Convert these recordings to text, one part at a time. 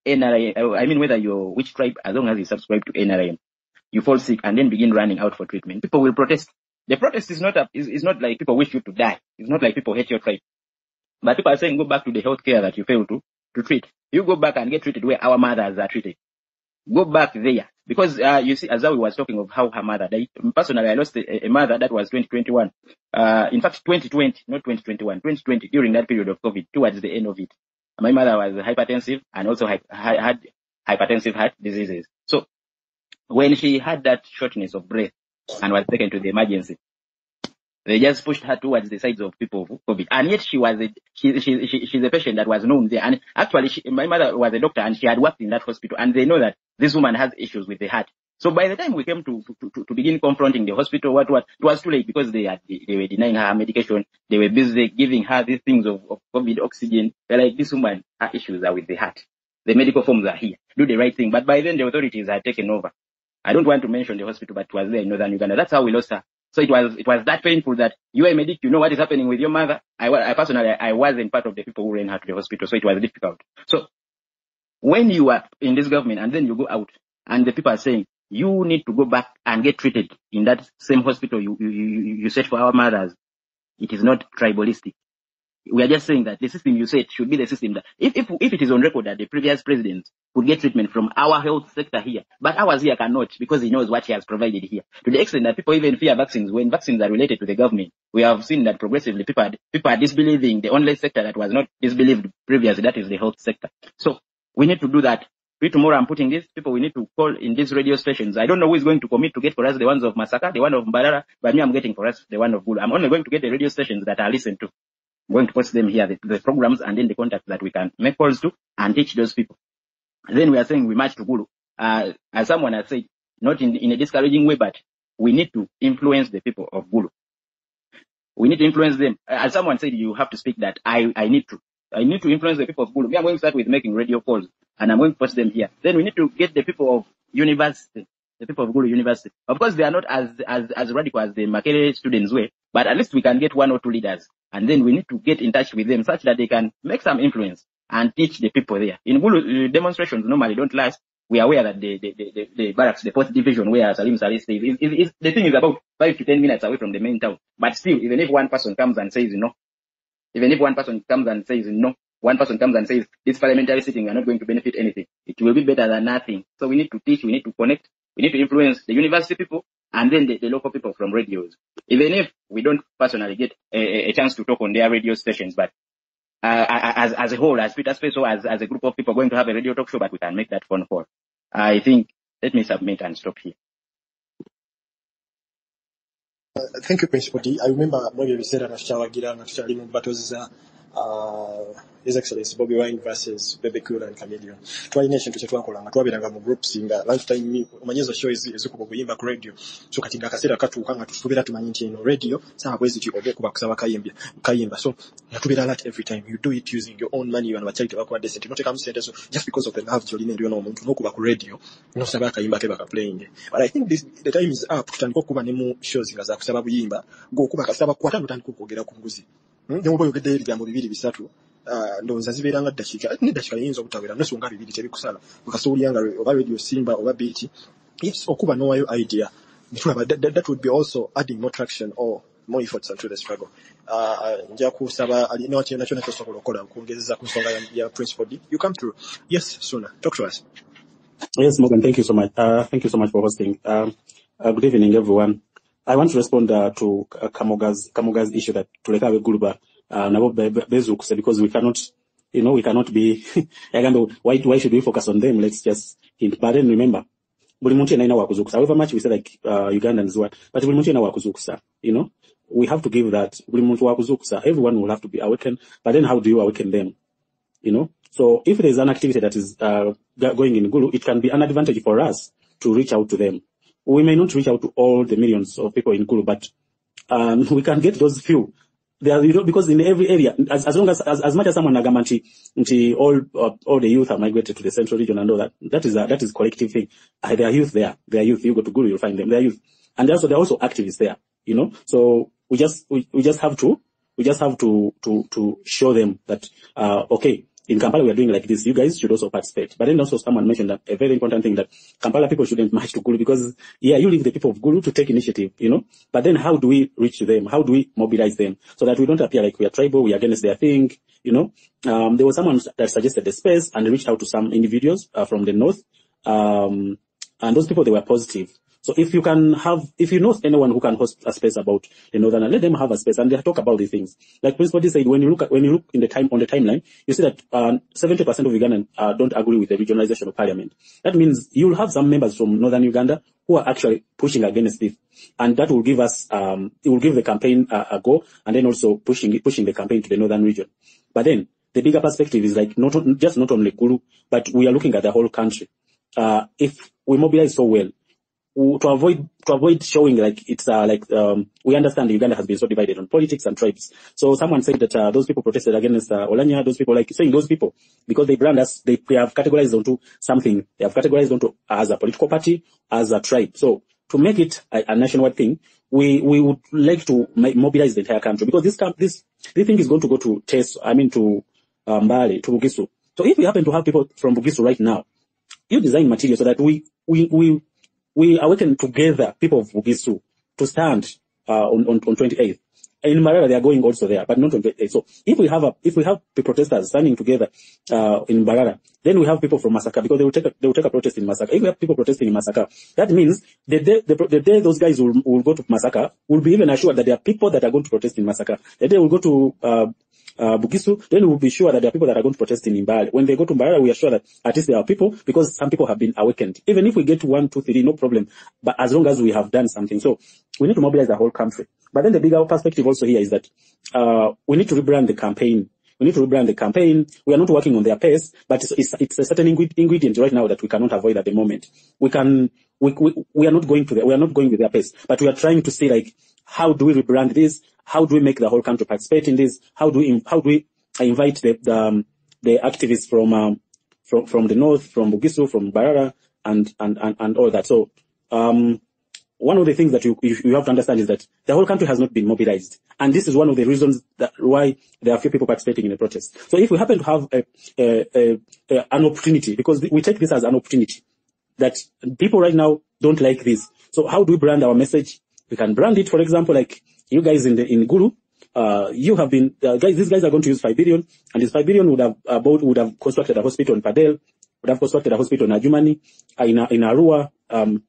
NRIM, I mean, whether you're which tribe, as long as you subscribe to NRIM, you fall sick and then begin running out for treatment. People will protest. The protest is not like people wish you to die. It's not like people hate your tribe. But people are saying go back to the healthcare that you failed to treat. You go back and get treated where our mothers are treated. Go back there. Because, you see, as we was talking of how her mother died. Personally, I lost a mother that was 2021. In fact, 2020, not 2021, 2020, during that period of COVID, towards the end of it. My mother was hypertensive and also had hypertensive heart diseases. So, when she had that shortness of breath and was taken to the emergency, they just pushed her towards the sides of people with COVID. And yet she's a patient that was known there. And actually, my mother was a doctor and she had worked in that hospital. And they know that this woman has issues with the heart. So by the time we came to begin confronting the hospital, it was too late because they were denying her medication. They were busy giving her these things of COVID oxygen. They're like, this woman, her issues are with the heart. The medical forms are here. Do the right thing. But by then the authorities had taken over. I don't want to mention the hospital, but it was there in northern Uganda. That's how we lost her. So it was that painful that you are a medic, you know what is happening with your mother. I personally wasn't part of the people who ran her to the hospital, so it was difficult. So when you are in this government and then you go out and the people are saying you need to go back and get treated in that same hospital you set for our mothers, it is not tribalistic. We are just saying that the system you said should be the system that if it is on record that the previous president could get treatment from our health sector here, but ours here cannot because he knows what he has provided here. To the extent that people even fear vaccines when vaccines are related to the government. We have seen that progressively people are disbelieving the only sector that was not disbelieved previously, that is the health sector. So we need to do that. Tomorrow I'm putting this, people we need to call in these radio stations. I don't know who is going to commit to get for us the ones of Masaka, the one of Mbarara, but me I'm getting for us the one of Gulu. I'm only going to get the radio stations that are listened to. I'm going to post them here, the programs and then the contacts that we can make calls to and teach those people. Then we are saying we march to Gulu. As someone has said, not in a discouraging way, but we need to influence the people of Gulu. We need to influence them. As someone said, you have to speak that. I need to influence the people of Gulu. I'm going to start with making radio calls and I'm going to post them here. Then we need to get the people of university, the people of Gulu University. Of course, they are not as radical as the Makerere students were, but at least we can get one or two leaders. And then we need to get in touch with them such that they can make some influence and teach the people there. In Gulu, demonstrations normally don't last. We are aware that the barracks, the 4th division where Salim Saleh stays, the thing is about 5 to 10 minutes away from the main town. But still, even if one person comes and says no, one person comes and says this parliamentary sitting we are not going to benefit anything, it will be better than nothing. So we need to teach, we need to connect, we need to influence the university people and then the local people from radios. Even if we don't personally get a chance to talk on their radio stations, but as a whole, as Peter Space, or as a group of people going to have a radio talk show, but we can make that phone call. I think, let me submit and stop here. Thank you, Principal D. I remember when you said that battles His Excellency Bobi Wine versus Bebe Cool and Chameleon. Twalina ekintu kye twakola nga twabiranga mu groups nga lifetime omanyezo show ezikuba kuyimba ku radio. So kati nga kaseera katuuka nga tusuubira tumanyi nti eno radio saa bwezi ki oba okuba kusaba kayimba. So natubira alert every time. You do it using your own money, you and charity bakuwa decent. Not come center so just because of the love joline ndio n'omuntu n'okuba ku radio no saba kayimba ke baka playing. But I think the time is up tutandika okuba ne mu shows nga za kusaba buyimba go okuba kasaba kwata tutandika okwogera ku nguzi. Ndio boyo gedde ebigambo bibiri bisatu. Ndowooza zibeeranga dakika yinza obutawera nosonga bibiri tebikusala okasuulyanga oba radio Simba oba Beat. Yes, okuba nowayo idea that would be also adding more traction or more efforts into the struggle. Nja kusaba alina kyonna kyonna kyosobola okukola okuongeza ku nsonga ya Principal D. You come through. Yes, Suna, talk to us. Yes, Morgan, thank you so much. Thank you so much for hosting. Good evening, everyone. I want to respond to Kamoga's issue that tuleka Guluba nabo bezukuse because we cannot be why should we focus on them? Let's just hint. But then remember, buli muntu yena wakuzukusa. However much we say like Ugandans what, but buli muntu yena wakuzukusa. We have to give that buli muntu wakuzukusa. Everyone will have to be awakened. But then how do you awaken them? So if there is an activity that is going in Gulu, it can be an advantage for us to reach out to them. We may not reach out to all the millions of people in Gulu, but we can get those few. There, because in every area, as long as much as someone nagamanti, all the youth are migrated to the central region and all that. That is collective thing. There are youth there. There are youth. You go to Gulu, you'll find them. There are youth, and also there are also activists there. So we just have to show them that okay, in Kampala we are doing like this. You guys should also participate. But then also someone mentioned that a very important thing, that Kampala people shouldn't march to Gulu because, yeah, you leave the people of Gulu to take initiative, you know. But then how do we reach them? How do we mobilize them so that we don't appear like we are tribal, we are against their thing, you know? There was someone that suggested the space and reached out to some individuals from the north. And those people, they were positive. So if you know anyone who can host a space about the northern, let them have a space and they talk about these things. Like Principal said, when you look on the timeline, you see that 70% of Ugandans don't agree with the regionalization of parliament. That means you'll have some members from northern Uganda who are actually pushing against this, and that will give us it will give the campaign a go, and then also pushing the campaign to the northern region. But then the bigger perspective is like not only Gulu, but we are looking at the whole country. If we mobilize so well, to avoid showing like it's we understand Uganda has been so divided on politics and tribes. So someone said that those people protested against Olanya, those people, like saying those people, because they brand us, they have categorized onto something. They have categorized onto as a political party, as a tribe. So to make it a nationwide thing, we would like to mobilize the entire country, because this thing is going to go to to Mbale, to Bugisu. So if we happen to have people from Bugisu right now, you design material so that we awaken together people of Bugisu to stand on 28th. In Mbarara they are going also there, but not on 28th. So if we have the protesters standing together in Mbarara, then we have people from Masaka, because they will take a protest in Masaka. If we have people protesting in Masaka, that means the day those guys will go to Masaka, we'll be even assured that there are people that are going to protest in Masaka. The day we'll go to Bugisu, then we'll be sure that there are people that are going to protest in Mbale. When they go to Mbarara, we are sure that at least there are people, because some people have been awakened. Even if we get to 1, 2, 3, no problem. But as long as we have done something. So we need to mobilize the whole country. But then the bigger perspective also here is that we need to rebrand the campaign. We are not working on their pace, but it's a certain ingredient right now that we cannot avoid at the moment. We are not going with their pace, but we are trying to see like, how do we rebrand this? How do we make the whole country participate in this? How do we invite the activists from the north, from Bugisu, from Mbarara, and all that? So one of the things that you have to understand is that the whole country has not been mobilized, and this is one of the reasons why there are few people participating in the protest. So if we happen to have an opportunity, because we take this as an opportunity, that people right now don't like this. So how do we brand our message? We can brand it, for example, like you guys in Gulu, you have been, these guys are going to use 5 billion, and this 5 billion would have constructed a hospital in Padel, would have constructed a hospital in Ajumani, in Arua, in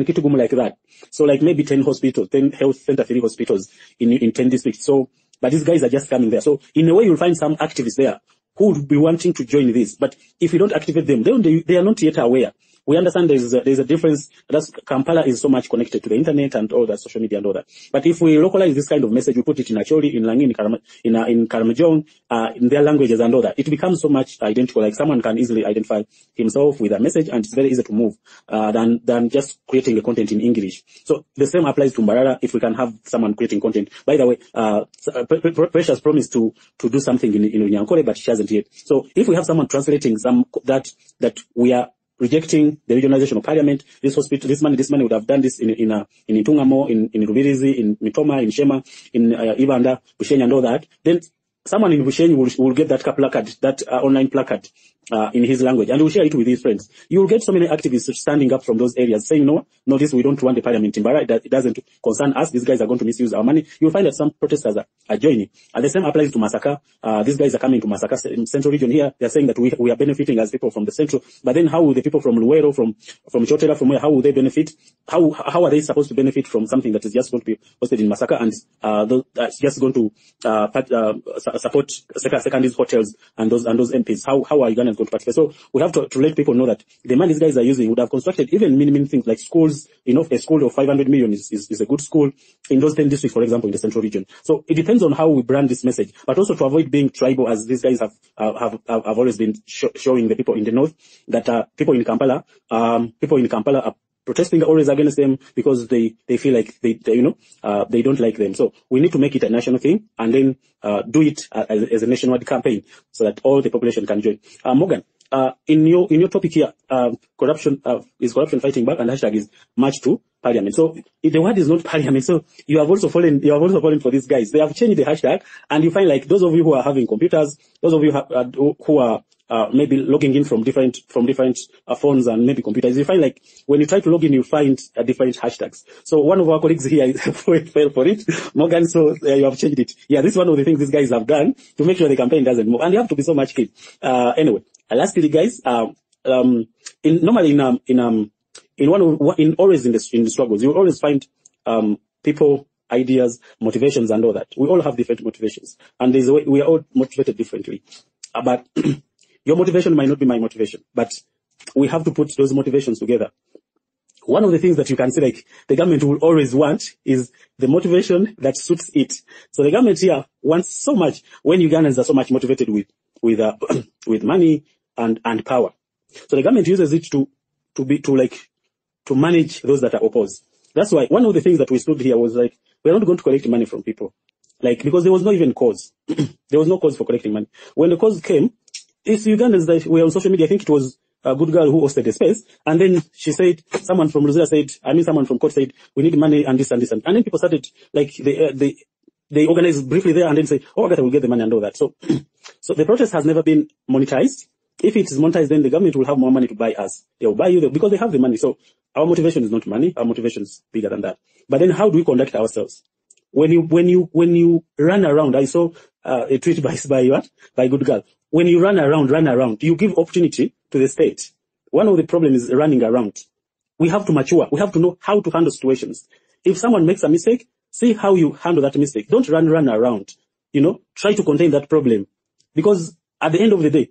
Kitugumu, like that. So like maybe 10 hospitals, 10 health center, 3 hospitals in 10 districts. So, but these guys are just coming there. So in a way, you'll find some activists there who would be wanting to join this. But if you don't activate them, they are not yet aware. We understand there's a difference. That's Kampala is so much connected to the internet and all that, social media and all that. But if we localize this kind of message, we put it in Acholi, in Langi, in Karamajong, in their languages and all that, it becomes so much identical. Like someone can easily identify himself with a message, and it's very easy to move than just creating the content in English. So the same applies to Mbarara. If we can have someone creating content. By the way, Precious promised to do something in Nyankore, but she hasn't yet. So if we have someone translating that we are rejecting the regionalization of parliament, this money would have done this in Ntungamo, in Rubirizi, in Mitoma, in Shema, in Ibanda, Bushenyi and all that, then someone in Bushenyi will get that placard, that online placard in his language, and will share it with his friends. You will get so many activists standing up from those areas saying, no, this, we don't want the parliament in Mbarara. It doesn't concern us. These guys are going to misuse our money. You'll find that some protesters are joining. And the same applies to Masaka. These guys are coming to Masaka in central region here. They're saying that we are benefiting as people from the central. But then how will the people from Luero, from Chotera, from where, how will they benefit? How are they supposed to benefit from something that is just going to be hosted in Masaka, and that's just going to support secondary hotels and those MPs? How are Ugandans going to participate? So we have to let people know that the money these guys are using would have constructed even many things like schools. A school of 500 million is a good school in those 10 districts, for example, in the central region. So it depends on how we brand this message, but also to avoid being tribal, as these guys have always been showing the people in the north that people in Kampala are protesting always against them because they feel like they don't like them. So we need to make it a national thing, and then do it as a nationwide campaign so that all the population can join. Morgan, in your topic here, corruption is corruption fighting back, and hashtag is March 2. parliament. So the word is not parliament. So you have also fallen for these guys. They have changed the hashtag, and you find like those of you who are having computers, those of you who are maybe logging in from different phones and maybe computers, you find like when you try to log in, you find different hashtags. So one of our colleagues here fell for it, Morgan. So you have changed it. Yeah, this is one of the things these guys have done to make sure the campaign doesn't move, and you have to be so much keen. Anyway, lastly, guys, always in the struggles, you always find people, ideas, motivations, and all that. We all have different motivations, and there's a way, we are all motivated differently. But your motivation might not be my motivation, but we have to put those motivations together. One of the things that you can see, like the government will always want, is the motivation that suits it. So the government here wants so much when Ugandans are so much motivated with money and power. So the government uses it to manage those that are opposed. That's why one of the things that we stood here was like, we're not going to collect money from people. Like, because there was no even cause. There was no cause for collecting money. When the cause came, it's Ugandans that were on social media. I think it was a good girl who hosted the space. And then she said, someone from court said, we need money and this and this. And then people started, like, they organized briefly there and then say, oh, Agatha will get the money and all that. So, so the protest has never been monetized. If it is monetized, then the government will have more money to buy us. They will buy you because they have the money. So our motivation is not money. Our motivation is bigger than that. But then how do we conduct ourselves? When you run around, I saw a tweet by Good Girl. When you run around, you give opportunity to the state. One of the problems is running around. We have to mature. We have to know how to handle situations. If someone makes a mistake, see how you handle that mistake. Don't run around. Try to contain that problem. Because at the end of the day,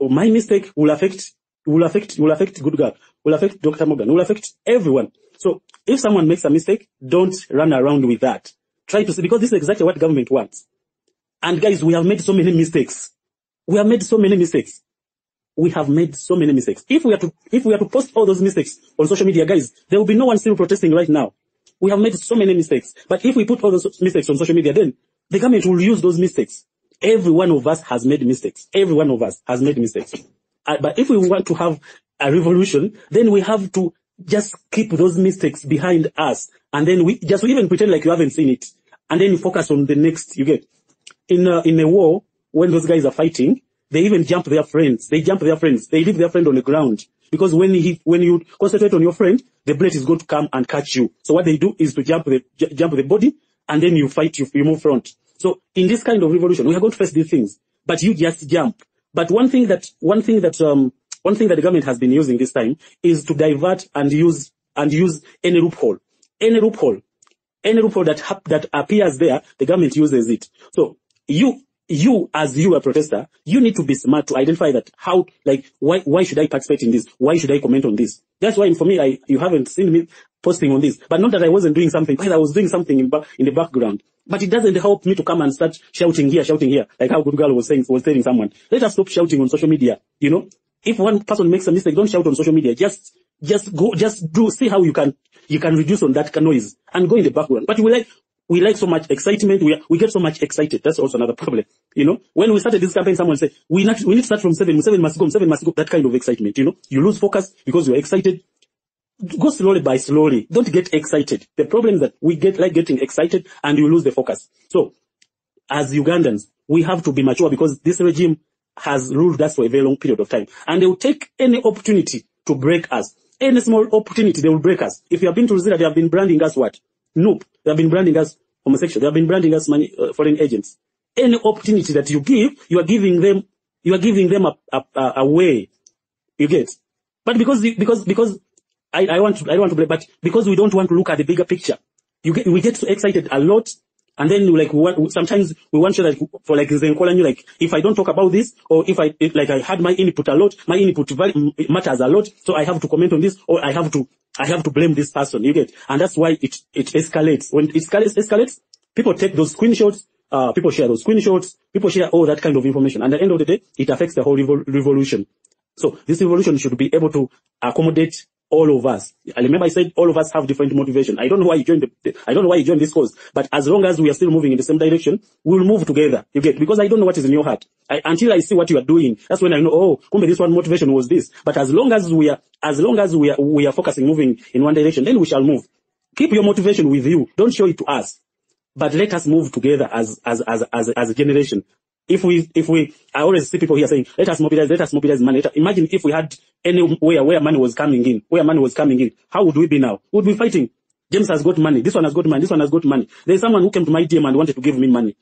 my mistake will affect Good Girl, will affect Dr. Morgan, will affect everyone. So if someone makes a mistake, don't run around with that. Try to see, because this is exactly what government wants. And guys, we have made so many mistakes. If we are to post all those mistakes on social media, guys, there will be no one still protesting right now. We have made so many mistakes. But if we put all those mistakes on social media, then the government will use those mistakes. Every one of us has made mistakes. But if we want to have a revolution, then we have to just keep those mistakes behind us. And then we even pretend like you haven't seen it. And then you focus on the next, you get. In a war, when those guys are fighting, they even jump their friends. They leave their friend on the ground. Because when you concentrate on your friend, the bullet is going to come and catch you. So what they do is to jump the body, and then you fight, you move front. So in this kind of revolution, we are going to face these things. But you just jump. But one thing that the government has been using this time is to divert and use any loophole. Any loophole that appears there, the government uses it. So you as a protester, you need to be smart to identify that why should I participate in this? Why should I comment on this? That's why for me, you haven't seen me posting on this. But not that I wasn't doing something, but I was doing something in the background. But it doesn't help me to come and start shouting here, like how Good Girl was telling someone. Let us stop shouting on social media. If one person makes a mistake, don't shout on social media. Just see how you can reduce on that noise and go in the background. But we like so much excitement. We get so much excited. That's also another problem. When we started this campaign, someone said, we need to start from 7 must go, that kind of excitement. You lose focus because you're excited. Go slowly by slowly. Don't get excited. The problem is that we getting excited and you lose the focus. So, as Ugandans, we have to be mature because this regime has ruled us for a very long period of time. And they will take any opportunity to break us. Any small opportunity, they will break us. If you have been to Ruzira, they have been branding us what? Nope. They have been branding us homosexual. They have been branding us foreign agents. Any opportunity that you give, you are giving them a way. You get? But because I don't want to blame, but because we don't want to look at the bigger picture, we get so excited a lot, and then sometimes we want to for Zenkola, if I don't talk about this, or if I had my input a lot, my input matters a lot, so I have to comment on this, or I have to blame this person. You get, and that's why it escalates. When it escalates, people take those screenshots. People share those screenshots. People share all that kind of information, and at the end of the day, it affects the whole revolution. So this revolution should be able to accommodate all of us. I remember I said all of us have different motivation. I don't know why you joined this cause, but as long as we are still moving in the same direction, we'll move together. You get? Because I don't know what is in your heart. Until I see what you are doing, that's when I know, oh, this one motivation was this. But as long as we are focusing, moving in one direction, then we shall move. Keep your motivation with you. Don't show it to us. But let us move together as a generation. I always see people here saying, let us mobilize money. Imagine if we had anywhere where money was coming in, how would we be now? We would be fighting. James has got money. This one has got money. This one has got money. There's someone who came to my DM and wanted to give me money.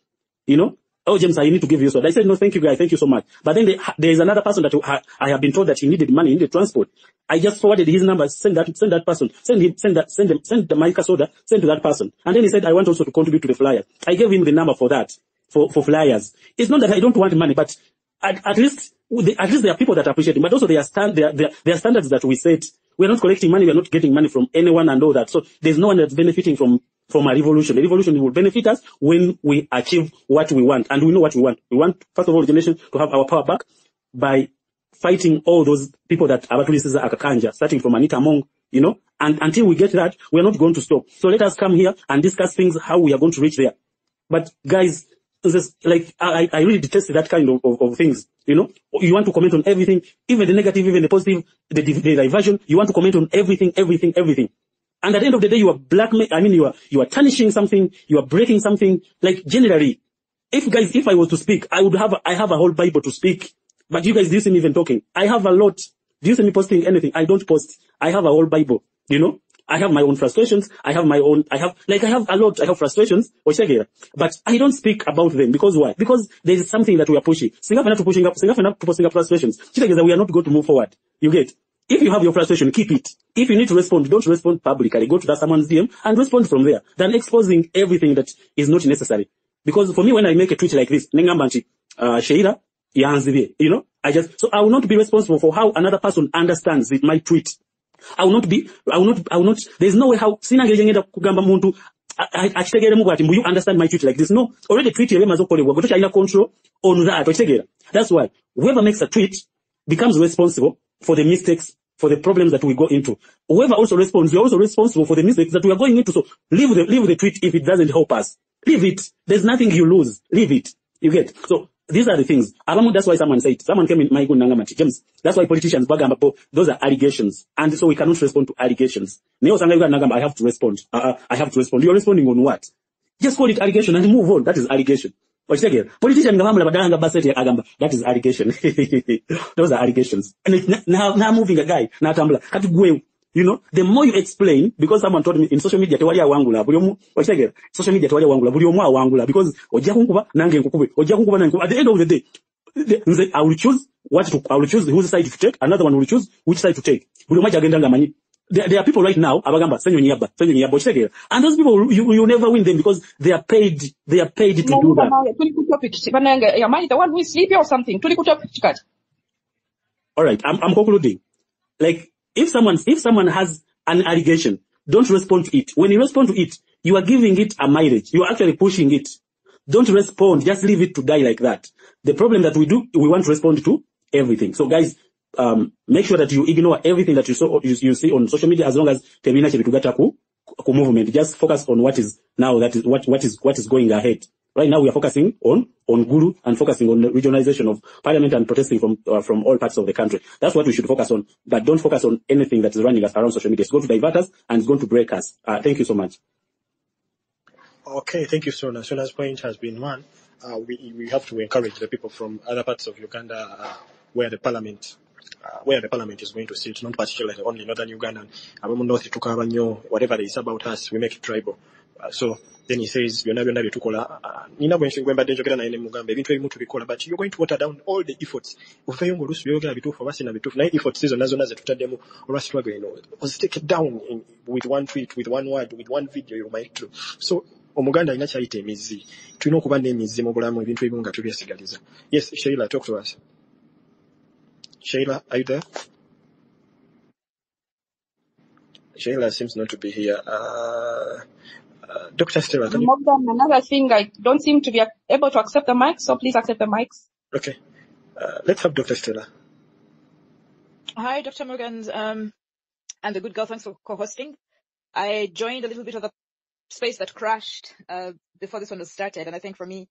You know? Oh, James, I need to give you so. I said, no, thank you, guys. Thank you so much. But then there is another person that I have been told that he needed money, he needed transport. I just forwarded his number, send that person, send the mica soda, send to that person. And then he said, I want also to contribute to the flyer. I gave him the number for that, for flyers. It's not that I don't want money, but at least there are people that appreciate it, but also there are standards that we set. We're not collecting money, we're not getting money from anyone and all that. So there's no one that's benefiting from a revolution. The revolution will benefit us when we achieve what we want. And we know what we want. We want, first of all, the nation to have our power back by fighting all those people that Abatuli Cesar Akakanja, starting from Anita Mong, you know. And until we get that, we're not going to stop. So let us come here and discuss things, how we are going to reach there. But guys, I really detest that kind of things, you know. You want to comment on everything, even the negative, even the positive, the diversion. You want to comment on everything. And at the end of the day, you are you are tarnishing something, you are breaking something. Like generally, if I was to speak, I have a whole Bible to speak. But you guys, do you see me even talking? I have a lot. Do you see me posting anything? I don't post. I have a whole Bible, you know. I have my own frustrations. I have a lot. I have frustrations, but I don't speak about them. Because why? Because there is something that we are pushing. Singapore pushing up frustrations. We are not going to move forward. You get? If you have your frustration, keep it. If you need to respond, don't respond publicly. Go to that someone's DM and respond from there. Than exposing everything that is not necessary. Because for me, when I make a tweet like this, Sheila, you know, so I will not be responsible for how another person understands my tweet. I will not, there's no way how, you understand my tweet like this. No, already tweet control on that. That's why whoever makes a tweet becomes responsible for the mistakes, for the problems that we go into. Whoever also responds, you're also responsible for the mistakes that we are going into. So leave the tweet if it doesn't help us. Leave it. There's nothing you lose. Leave it. You get? So these are the things. That's why someone came in my good Nangamati. James, that's why politicians, those are allegations. And so we cannot respond to allegations. I have to respond. I have to respond. You're responding on what? Just call it allegation and move on. That is allegation. Politician, that is allegation. Those are allegations. And now moving a guy, you know, the more you explain, because someone told me in social media, social media, because at the end of the day, I will choose whose side to take, another one will choose which side to take. There are people right now, and those people, you never win them because they are paid to do that. Am I the one who is sleepy or something? Alright, I'm concluding. Like, if someone has an allegation, don't respond to it. When you respond to it, you are giving it a mileage. You are actually pushing it. Don't respond. Just leave it to die like that. The problem that we want to respond to everything. So guys, make sure that you ignore everything that you see on social media as long as Tebina Chebitugata movement. Just focus on what is now, that is what is going ahead. Right now we are focusing on Guru and focusing on the regionalization of parliament and protesting from all parts of the country. That's what we should focus on. But don't focus on anything that is running us around social media. It's going to divert us and it's going to break us. Thank you so much. Okay, thank you, Sona. Sona's point has been one. We have to encourage the people from other parts of Uganda where the parliament is going to sit, not particularly only northern Uganda. Whatever they say about us, we make it tribal. So then he says, but you're going to water down all the efforts. Was take it down with one tweet, with one word, with one video, you might do. So Omuganda ina chaite emizi. Tulina okuba n'emizi mu bulamu ebintu ebimu nga tubyesigaliza. Yes, Sheila, talk to us. Sheila, are you there? Sheila seems not to be here. Dr. Stella, can you... Another thing, I don't seem to be able to accept the mic, so please accept the mics. Okay. Let's have Dr. Stella. Hi, Dr. Morgans, and the good girl. Thanks for co-hosting. I joined a little bit of the space that crashed before this one was started, and I think for me,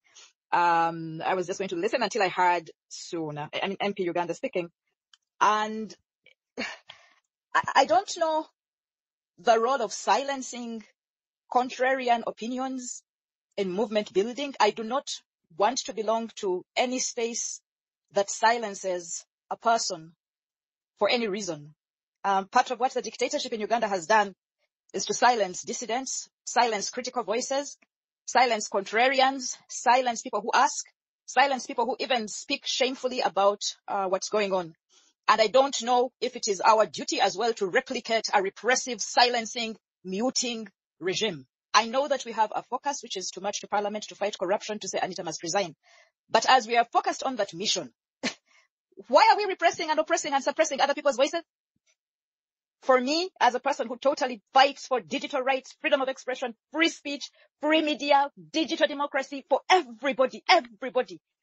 I was just going to listen until I heard Sona, MP Uganda speaking, and I don't know the role of silencing contrarian opinions in movement building. I do not want to belong to any space that silences a person for any reason. Part of what the dictatorship in Uganda has done is to silence dissidents, silence critical voices, silence contrarians, silence people who ask, silence people who even speak shamefully about what's going on. And I don't know if it is our duty as well to replicate a repressive, silencing, muting regime. I know that we have a focus, which is to march to parliament to fight corruption, to say Anita must resign. But as we are focused on that mission, why are we repressing and oppressing and suppressing other people's voices? For me, as a person who totally fights for digital rights, freedom of expression, free speech, free media, digital democracy for everybody,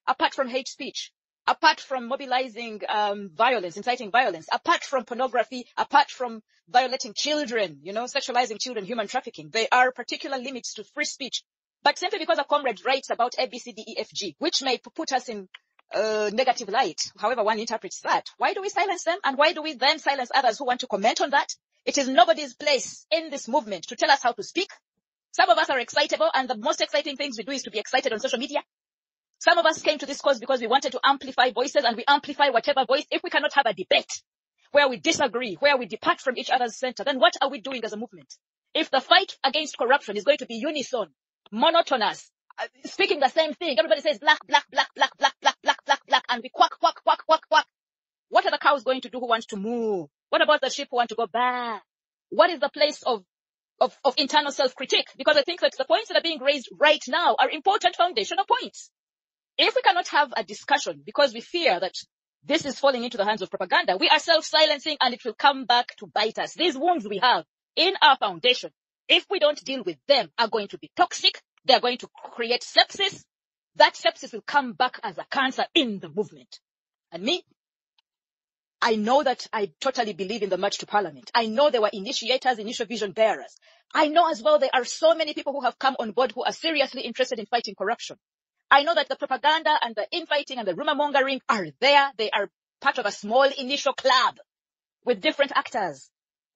apart from hate speech, apart from mobilizing violence, inciting violence, apart from pornography, apart from violating children, sexualizing children, human trafficking. There are particular limits to free speech. But simply because a comrade writes about A, B, C, D, E, F, G, which may put us in negative light, however one interprets that, why do we silence them? And why do we then silence others who want to comment on that? It is nobody's place in this movement to tell us how to speak. Some of us are excitable, and the most exciting things we do is to be excited on social media. Some of us came to this cause because we wanted to amplify voices, and we amplify whatever voice. If we cannot have a debate where we disagree, where we depart from each other's center, then what are we doing as a movement? If the fight against corruption is going to be unison, monotonous, speaking the same thing, everybody says black, black, black, black, black, black, black, black, black, and we quack, quack, quack, quack, quack. What are the cows going to do who want to moo? What about the sheep who want to go back? What is the place of internal self-critique? Because I think that the points that are being raised right now are important foundational points. If we cannot have a discussion because we fear that this is falling into the hands of propaganda, we are self-silencing and it will come back to bite us. These wounds we have in our foundation, if we don't deal with them, are going to be toxic. They're going to create sepsis. That sepsis will come back as a cancer in the movement. And me, I know that I totally believe in the march to parliament. I know there were initiators, initial vision bearers. I know as well there are so many people who have come on board who are seriously interested in fighting corruption. I know that the propaganda and the infighting and the rumor mongering are there. They are part of a small initial club with different actors.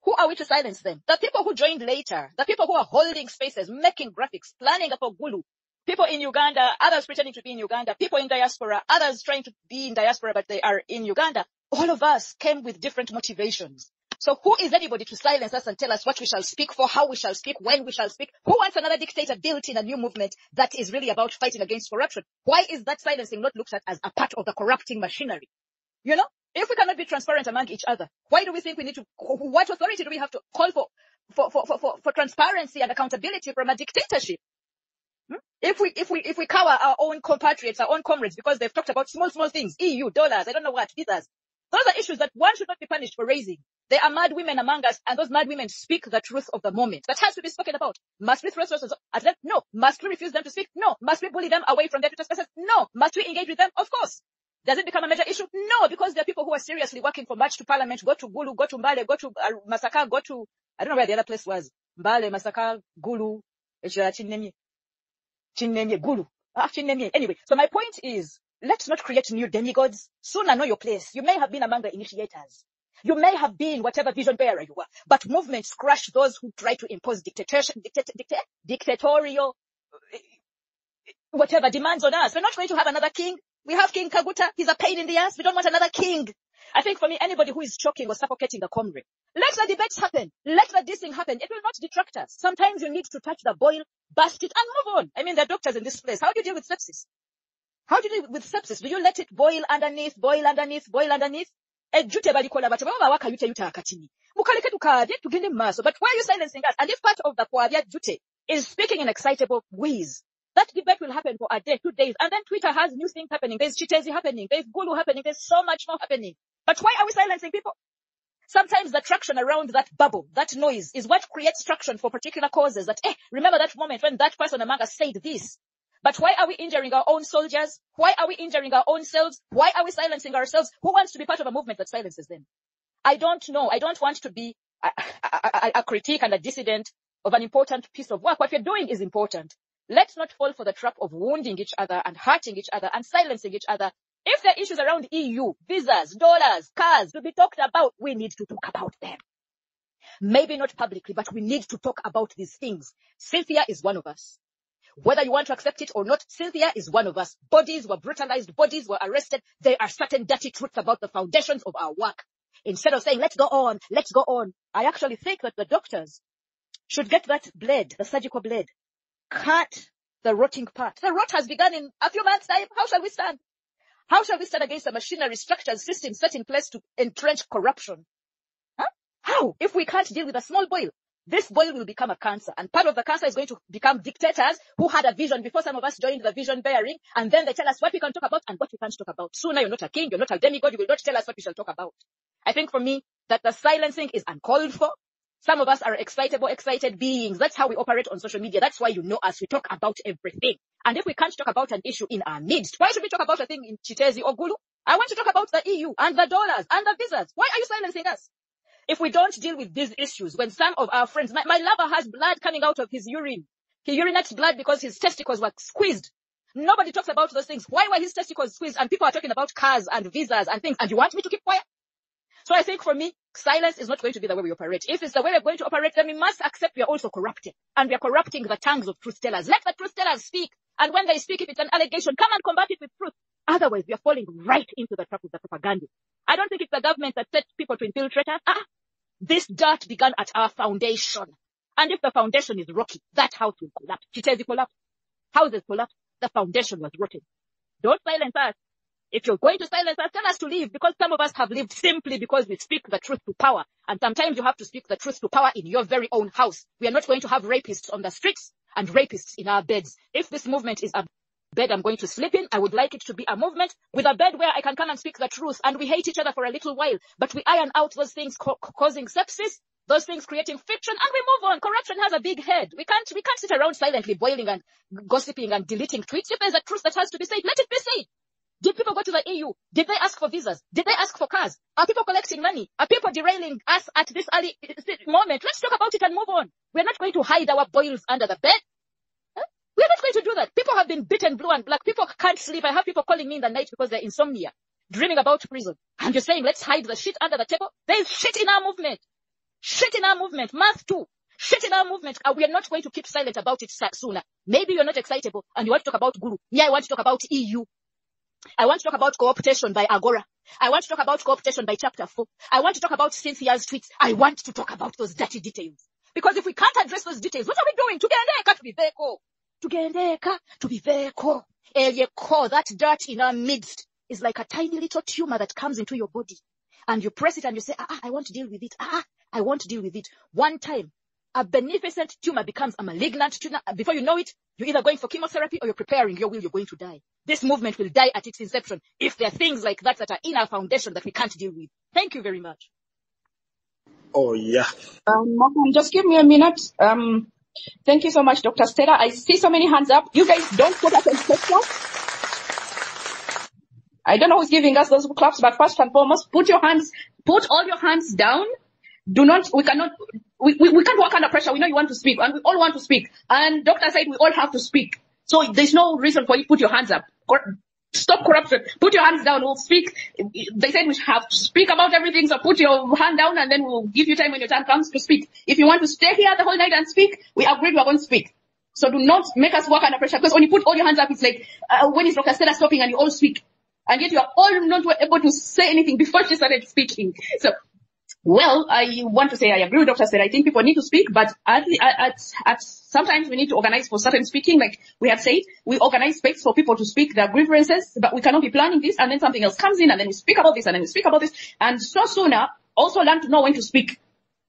Who are we to silence them? The people who joined later, the people who are holding spaces, making graphics, planning for Gulu, people in Uganda, others pretending to be in Uganda, people in diaspora, others trying to be in diaspora but they are in Uganda. All of us came with different motivations. So who is anybody to silence us and tell us what we shall speak for, how we shall speak, when we shall speak? Who wants another dictator built in a new movement that is really about fighting against corruption? Why is that silencing not looked at as a part of the corrupting machinery? If we cannot be transparent among each other, why do we think we need to, what authority do we have to call for transparency and accountability from a dictatorship? If we cower our own compatriots, our own comrades, because they've talked about small things, EU, dollars, I don't know what, visas. Those are issues that one should not be punished for raising. There are mad women among us, and those mad women speak the truth of the moment. That has to be spoken about. Must we throw resources at them? No. Must we refuse them to speak? No. Must we bully them away from their Twitter spaces? No. Must we engage with them? Of course. Does it become a major issue? No, because there are people who are seriously working for march to parliament. Go to Gulu, go to Mbale, go to Masaka, go to, I don't know where the other place was. Mbale, Masaka, Gulu, Chinemye, Gulu. Chinemye. Anyway, so my point is, let's not create new demigods. Soon I know your place. You may have been among the initiators. You may have been whatever vision bearer you were. But movements crush those who try to impose dictatorial, whatever demands on us. We're not going to have another king. We have King Kaguta. He's a pain in the ass. We don't want another king. I think for me, anybody who is choking or suffocating the comrade, let the debates happen. Let the dissing happen. It will not detract us. Sometimes you need to touch the boil, burst it, and move on. I mean, there are doctors in this place. How do you deal with sepsis? Do you let it boil underneath? Ejute balikola bati baba waka yute akatini. Mukaleke tukade tugende maso. But why are you silencing us? And if part of the Kwabia Jute is speaking in excitable ways, that debate will happen for a day, 2 days, and then Twitter has new things happening. There's Chitezi happening, there's Gulu happening, there's so much more happening. But why are we silencing people? Sometimes the traction around that bubble, that noise, is what creates traction for particular causes. That, remember that moment when that person among us said this. But why are we injuring our own soldiers? Why are we injuring our own selves? Why are we silencing ourselves? Who wants to be part of a movement that silences them? I don't know. I don't want to be a critique and a dissident of an important piece of work. What we're doing is important. Let's not fall for the trap of wounding each other and hurting each other and silencing each other. If there are issues around EU, visas, dollars, cars to be talked about, we need to talk about them. Maybe not publicly, but we need to talk about these things. Cynthia is one of us. Whether you want to accept it or not, Cynthia is one of us. Bodies were brutalized, bodies were arrested. There are certain dirty truths about the foundations of our work. Instead of saying, let's go on, I actually think that the doctors should get that blade, the surgical blade, cut the rotting part. The rot has begun in a few months' time. How shall we stand? How shall we stand against a machinery, structures, systems set in place to entrench corruption? Huh? How? If we can't deal with a small boil, this boil will become a cancer. And part of the cancer is going to become dictators who had a vision before some of us joined the vision bearing. And then they tell us what we can talk about and what we can't talk about. Sooner you're not a king, you're not a demigod, you will not tell us what we shall talk about. I think for me that the silencing is uncalled for. Some of us are excited beings. That's how we operate on social media. That's why you know us. We talk about everything. And if we can't talk about an issue in our midst, why should we talk about a thing in Chitezi or Gulu? I want to talk about the EU and the dollars and the visas. Why are you silencing us? If we don't deal with these issues, when some of our friends, my lover has blood coming out of his urine. He urinates blood because his testicles were squeezed. Nobody talks about those things. Why were his testicles squeezed? And people are talking about cars and visas and things. And you want me to keep quiet? So I think for me, silence is not going to be the way we operate. If it's the way we're going to operate, then we must accept we are also corrupted. And we are corrupting the tongues of truth tellers. Let the truth tellers speak. And when they speak, if it's an allegation, come and combat it with truth. Otherwise, we are falling right into the trap of the propaganda. I don't think it's the government that set people to infiltrate us. This dirt began at our foundation. And if the foundation is rocky, that house will collapse. Chitezi collapse. Houses collapse. The foundation was rotten. Don't silence us. If you're going to silence us, tell us to leave, because some of us have lived simply because we speak the truth to power. And sometimes you have to speak the truth to power in your very own house. We are not going to have rapists on the streets and rapists in our beds. If this movement is a bed I'm going to sleep in, I would like it to be a movement with a bed where I can come and speak the truth. And we hate each other for a little while, but we iron out those things causing sepsis, those things creating friction, and we move on. Corruption has a big head. We can't sit around silently boiling and gossiping and deleting tweets. If there's a truth that has to be said, let it be said. Did people go to the EU? Did they ask for visas? Did they ask for cars? Are people collecting money? Are people derailing us at this early moment? Let's talk about it and move on. We're not going to hide our boils under the bed. We're not going to do that. People have been beaten blue and black. People can't sleep. I have people calling me in the night because they're insomnia, dreaming about prison. And you're saying, let's hide the shit under the table? There's shit in our movement. Shit in our movement. Math too. Shit in our movement. We are not going to keep silent about it sooner. Maybe you're not excitable and you want to talk about Guru. Yeah, I want to talk about EU. I want to talk about co-optation by Agora. I want to talk about co-optation by Chapter 4. I want to talk about Cynthia's tweets. I want to talk about those dirty details. Because if we can't address those details, what are we doing? To be veko. That dirt in our midst is like a tiny little tumor that comes into your body. And you press it and you say, I want to deal with it. I want to deal with it. One time, a beneficent tumor becomes a malignant tumor. Before you know it, you're either going for chemotherapy or you're preparing your will, you're going to die. This movement will die at its inception if there are things like that that are in our foundation that we can't deal with. Thank you very much. Oh, yeah. Morgan, just give me a minute. Thank you so much, Dr. Stella. I see so many hands up. You guys don't put us in question. I don't know who's giving us those claps, but first and foremost, put all your hands down. We can't work under pressure. We know you want to speak, and we all want to speak. And Doctor said we all have to speak. So there's no reason for you to put your hands up. Stop corruption. Put your hands down. We'll speak. They said we have to speak about everything, so put your hand down and then we'll give you time when your time comes to speak. If you want to stay here the whole night and speak, we agreed we are going to speak. So do not make us work under pressure, because when you put all your hands up, it's like when is Dr. Stella stopping and you all speak. And yet you are all not able to say anything before she started speaking. So, well, I want to say I agree with Dr. Stella. I think people need to speak, but sometimes we need to organize for certain speaking. Like we have said, we organize space for people to speak their grievances, but we cannot be planning this and then something else comes in and then we speak about this and then we speak about this. And so sooner, also learn to know when to speak.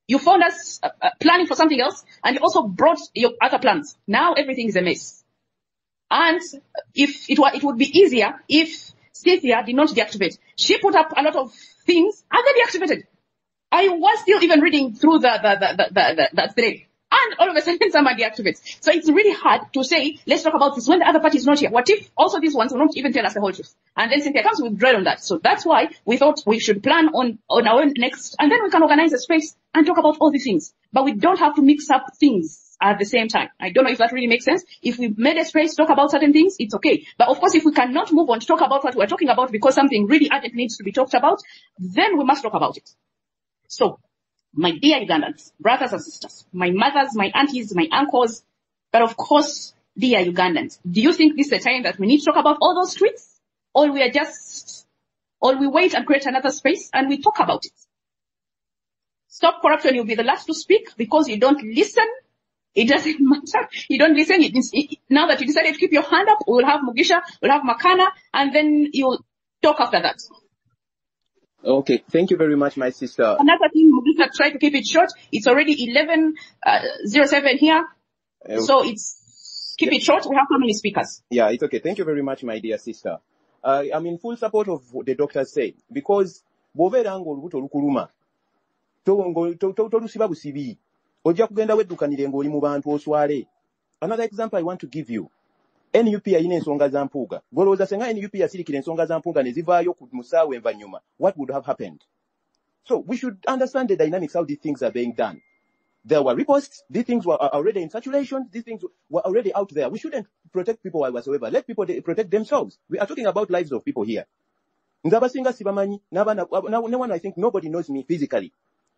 You found us planning for something else and you also brought your other plans. Now everything is a mess. And if it would be easier if Cynthia did not deactivate. She put up a lot of things and then deactivated. I was still even reading through the thread. And all of a sudden someone deactivates. So it's really hard to say, let's talk about this when the other party is not here. What if also these ones will not even tell us the whole truth? And then Cynthia comes with dread on that. So that's why we thought we should plan on our next, and then we can organize a space and talk about all these things. But we don't have to mix up things at the same time. I don't know if that really makes sense. If we made a space to talk about certain things, it's okay. But of course, if we cannot move on to talk about what we're talking about because something really urgent needs to be talked about, then we must talk about it. So, my dear Ugandans, brothers and sisters, my mothers, my aunties, my uncles, but of course, dear Ugandans, do you think this is the time that we need to talk about all those tweets? Or we wait and create another space and we talk about it? Stop corruption, you'll be the last to speak because you don't listen. It doesn't matter. You don't listen. Now that you decided to keep your hand up, we'll have Mugisha, we'll have Makana, and then you'll talk after that. Okay, thank you very much, my sister. Another thing, Mugisha, try to keep it short. It's already 11:07 here, so keep it short. We have how many speakers? Yeah, it's okay. Thank you very much, my dear sister. I'm in full support of what the doctor said because boverango olubuto lukuluma tolusiba busibi ojja kugenda weddukanire ng'oli mu bantu oswale. Another example I want to give you. NUP yalina ensonga za mpuuga. Golowooza senga NUP yasirikira ensonga za mpuuga ne zivaayo ku musaawe envanyuma. What would have happened? So we should understand the dynamics how these things are being done. There were reposts. These things were already in circulation. These things were already out there. We shouldn't protect people whatsoever. Let people protect themselves. We are talking about lives of people here. Nzabasinga sibamanyi. No one, I think, nobody knows me physically.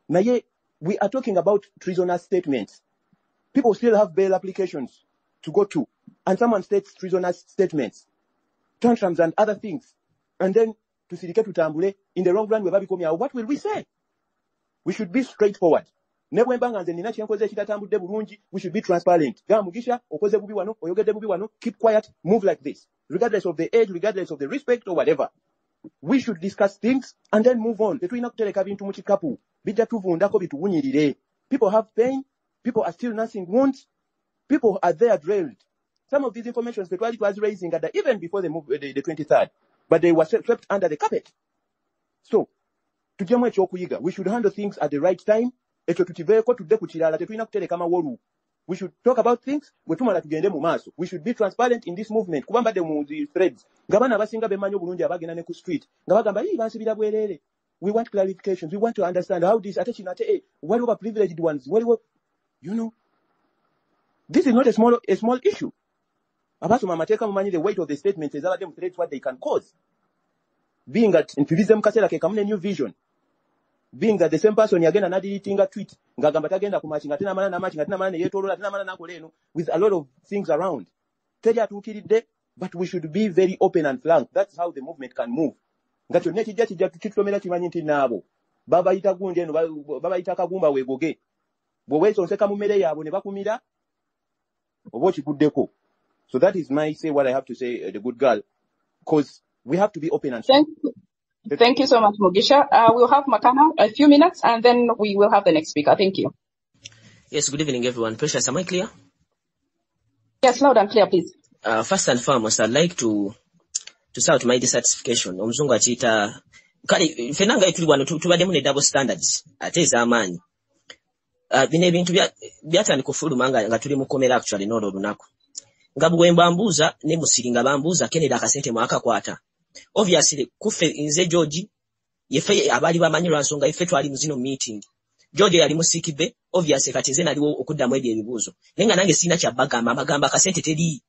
Naye, we are talking about treasonous statements. People still have bail applications to go to. And someone states treasonous statements, tantrums and other things. And then, to sirike tutambule, in the long run, what will we say? We should be straightforward. We should be transparent. Keep quiet, move like this. Regardless of the age, regardless of the respect or whatever. We should discuss things and then move on. People have pain. People are still nursing wounds. People are there drilled. Some of these informations that was raising even before the 23rd, but they were swept under the carpet. So, we should handle things at the right time. We should talk about things. We should be transparent in this movement. Threads. We want clarifications. We want to understand how this what about privileged ones? This is not a small issue. The weight of the statements is what they can cause. Being that in Pivism Kasela come a new vision. Being that the same person again and editing a tweet, with a lot of things around. But we should be very open and frank. That's how the movement can move. Baba itagunde no baba itakagumba wegoge. Bwewese onseka mumere yabo ne bakumira. Obochi kuddeko. So that is what I have to say, the good girl, because we have to be open and frank. Thank you so much, Mugisha. We'll have Makana a few minutes and then we will have the next speaker. Thank you. Yes, good evening, everyone. Precious, am I clear? Yes, loud and clear, please. First and foremost, I'd like to start my dissatisfaction. Omuzungu achita kali fenanga ituli wano tubademu ne double standards ateza amani. Bino ebintu byatandika okufuluma nga tuli mukomera actually n'olwo lunaku. Nga Buwemba mbuuza ne Musiringa bambuuza Kennedy akasente mwakakwata. Obviously kufe nze George yefe abali bamanyi lwansonga ife twali muzino meeting. George yali musikibe obviously kati nze naliwo okuddamu ebyo ebibuuzo. Nenga nange sina kya bagamba akasente teri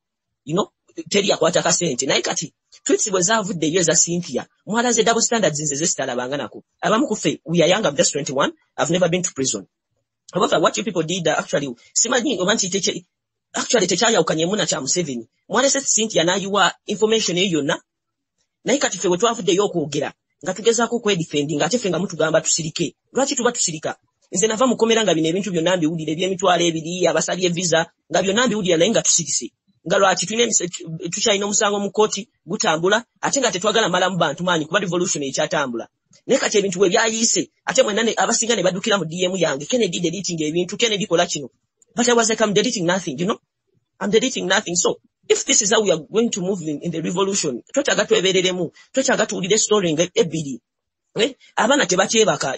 teri akwata akasente. Naye kati tweets bwe zaavudde yo za Cynthia mwalaze double standards nze zesitalabanga nako. Abamu kufe we are young, I'm just 21. I've never been to prison. However, what you people did actually simanyi obanti teche actually tekyayawukanye muna kya Museveni. Mwalese Cynthia n'ayiwa information eyo yonna. Naye kati ffe bwe twavuddeyo okwogera nga tugezaako kwedifendinga ate ffe nga mutugamba tusirike. Lwaki tuba tusirika? Nze nava mukomera nga bino ebintu byonna mbiwulira eby'emitwalo ebiri abasabye visa nga byonna mbiwulira naye nga tusirise. Nga lwaki tukyalina omusango mu kkooti gutambula ate nga tetwagala malamu bantu maanyi kuba revolution ekyatambula. Naye kati ebintu bwe byayiise ate mwenna abasinga ne baddukira mu DM yange Kennedy deleting ebintu Kennedy kola kino. But I was like, I'm deleting nothing, I'm deleting nothing. So if this is how we are going to move in the revolution, twetaaga twebereremu, twetaaga tuwulire story ebbiri. Abaana tebakyebaka,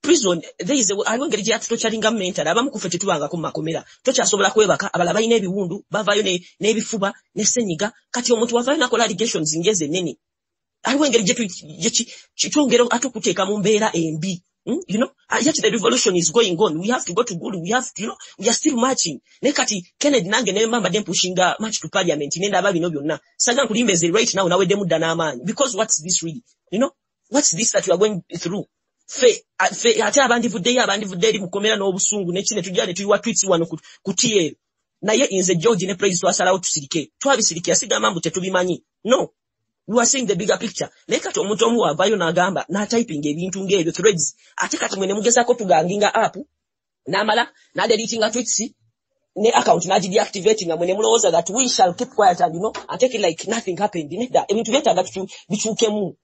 prison, there is ayongeri gye yatutochalinga mental, abamu kufe tetubanga ku makomera. Tokyasobola kwebaka, abala balina ebiwundu, bavaayo n'ebifuba, ne senyiga, kati omuntu wavaayo nakola allegations ngeze ennene. Ayongeri gye kitwongera atukuteeka mu mbeera embi. Yet the revolution is going on. We have to go to good. We have to, we are still marching. Nekati, Kennedy nange ne mamba dem pushinga march to parliament. Nenda ababi no byonna. Saga nkulimbeze right now nawe demu dana amani. Because what's this really? What's this that we are going through? fe ate abandivuddeyo eri mukomera n'obusungu nekine tujja ne tuyiwa tweets wano ku TL naye inze George ne praise twasalawo tusirike twabisirike asigamba mbu tetubimanyi no we are seeing the bigger picture naye kati omuntu omu wavayo n'agamba typing ebintu ng'ebyo threads ate kati mwene mugezaako tuganginga app n'amala n'adelitinga tweets ne account deactivating mwene mulowooza that we shall keep quiet and and take it like nothing happened nedda ebintu byetaaga bikyukemu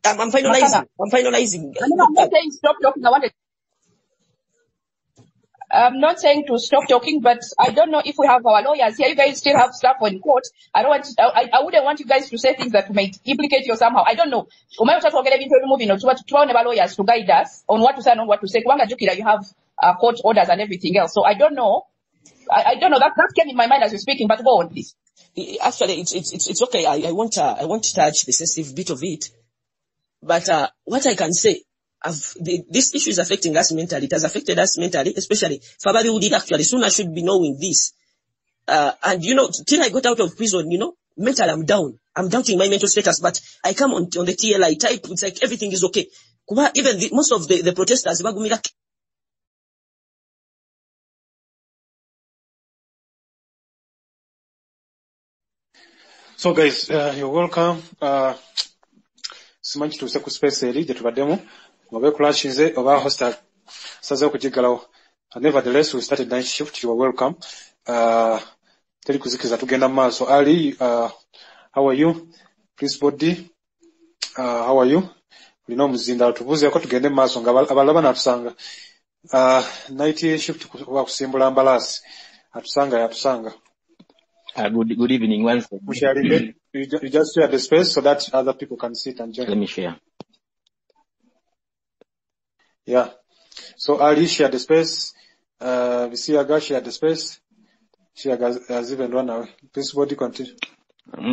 Makina, I'm finalizing. I mean, I'm not saying stop talking. I'm not saying to stop talking, but I don't know if we have our lawyers here. You guys still have stuff in court. I wouldn't want you guys to say things that might implicate you somehow. I don't know. Lawyers to guide us on what to say and on what to say. You have court orders and everything else. So I don't know. I don't know. That came in my mind as you're speaking, but go on, please. Actually, it's okay. I won't touch the sensitive bit of it. But what I can say, this issue is affecting us mentally. It has affected us mentally, especially Fababi who did actually. Soon I should be knowing this. And till I got out of prison, mentally I'm down. I'm doubting my mental status. But I come on the TL, I type. It's like everything is okay. Even most of the protesters, So guys, you're welcome. Simanyi tuuse ku space eri gye tubaddemu oba kulashinze oba hostel sazeewo kugiggalawo. Nevertheless, we started night shift. You are welcome. Teri kuzikiza tugenda maaso. Ali, how are you? Chris Body, how are you? Ulina omuzinda tubuzeeko tugende maaso nga abalaba natusanga. Night shift wa kusimbula ambalaasi atusanga. Good evening once again. You just share the space so that other people can sit and join. Let me share. Yeah. So Ali shared the space. Visiaga shared the space. She has even run away. Please, body continue.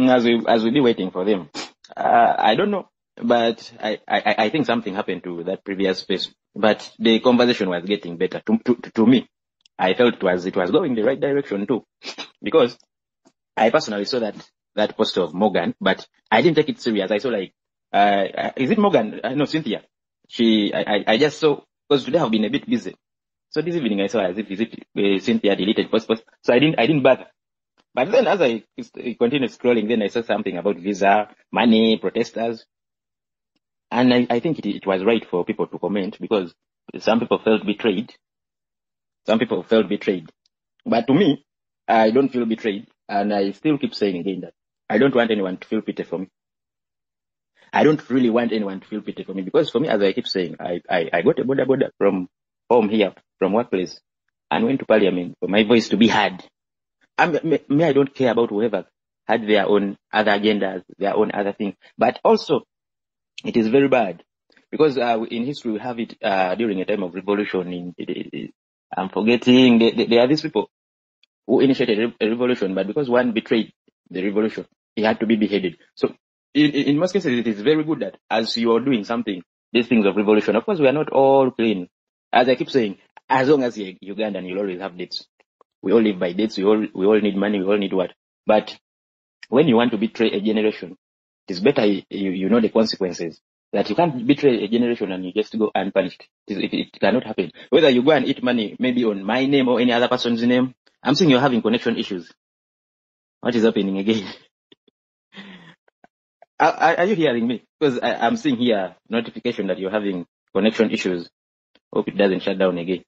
As we be waiting for them, I don't know, but I think something happened to that previous space. But the conversation was getting better. To me, I felt it was going the right direction too, because I personally saw that post of Morgan, but I didn't take it serious. I saw like, is it Morgan? No, Cynthia. I just saw, because today I've been a bit busy. So this evening I saw as if Cynthia deleted post. So I didn't bother. But then as I continued scrolling, then I saw something about visa, money, protesters. And I think it was right for people to comment, because some people felt betrayed. But to me, I don't feel betrayed. And I still keep saying again that I don't want anyone to feel pity for me. I don't really want anyone to feel pity for me, because for me, as I keep saying, I got a border from home here, from workplace, and went to parliament for my voice to be heard. I don't care about whoever had their own other agendas, their own other things. But also, it is very bad, because in history we have it during a time of revolution. I'm forgetting, there are these people who initiated a revolution, but because one betrayed the revolution, he had to be beheaded. So in most cases, it is very good that as you are doing something, these things of revolution, of course, we are not all clean. As I keep saying, as long as you're Ugandan, you'll always have debts. We all live by debts. We all need money. We all need what? But when you want to betray a generation, it is better you know the consequences. That you can't betray a generation and you just go unpunished. It cannot happen. Whether you go and eat money, maybe on my name or any other person's name, I'm saying you're having connection issues. What is happening again? Are you hearing me? Because I'm seeing here notification that you're having connection issues. Hope it doesn't shut down again.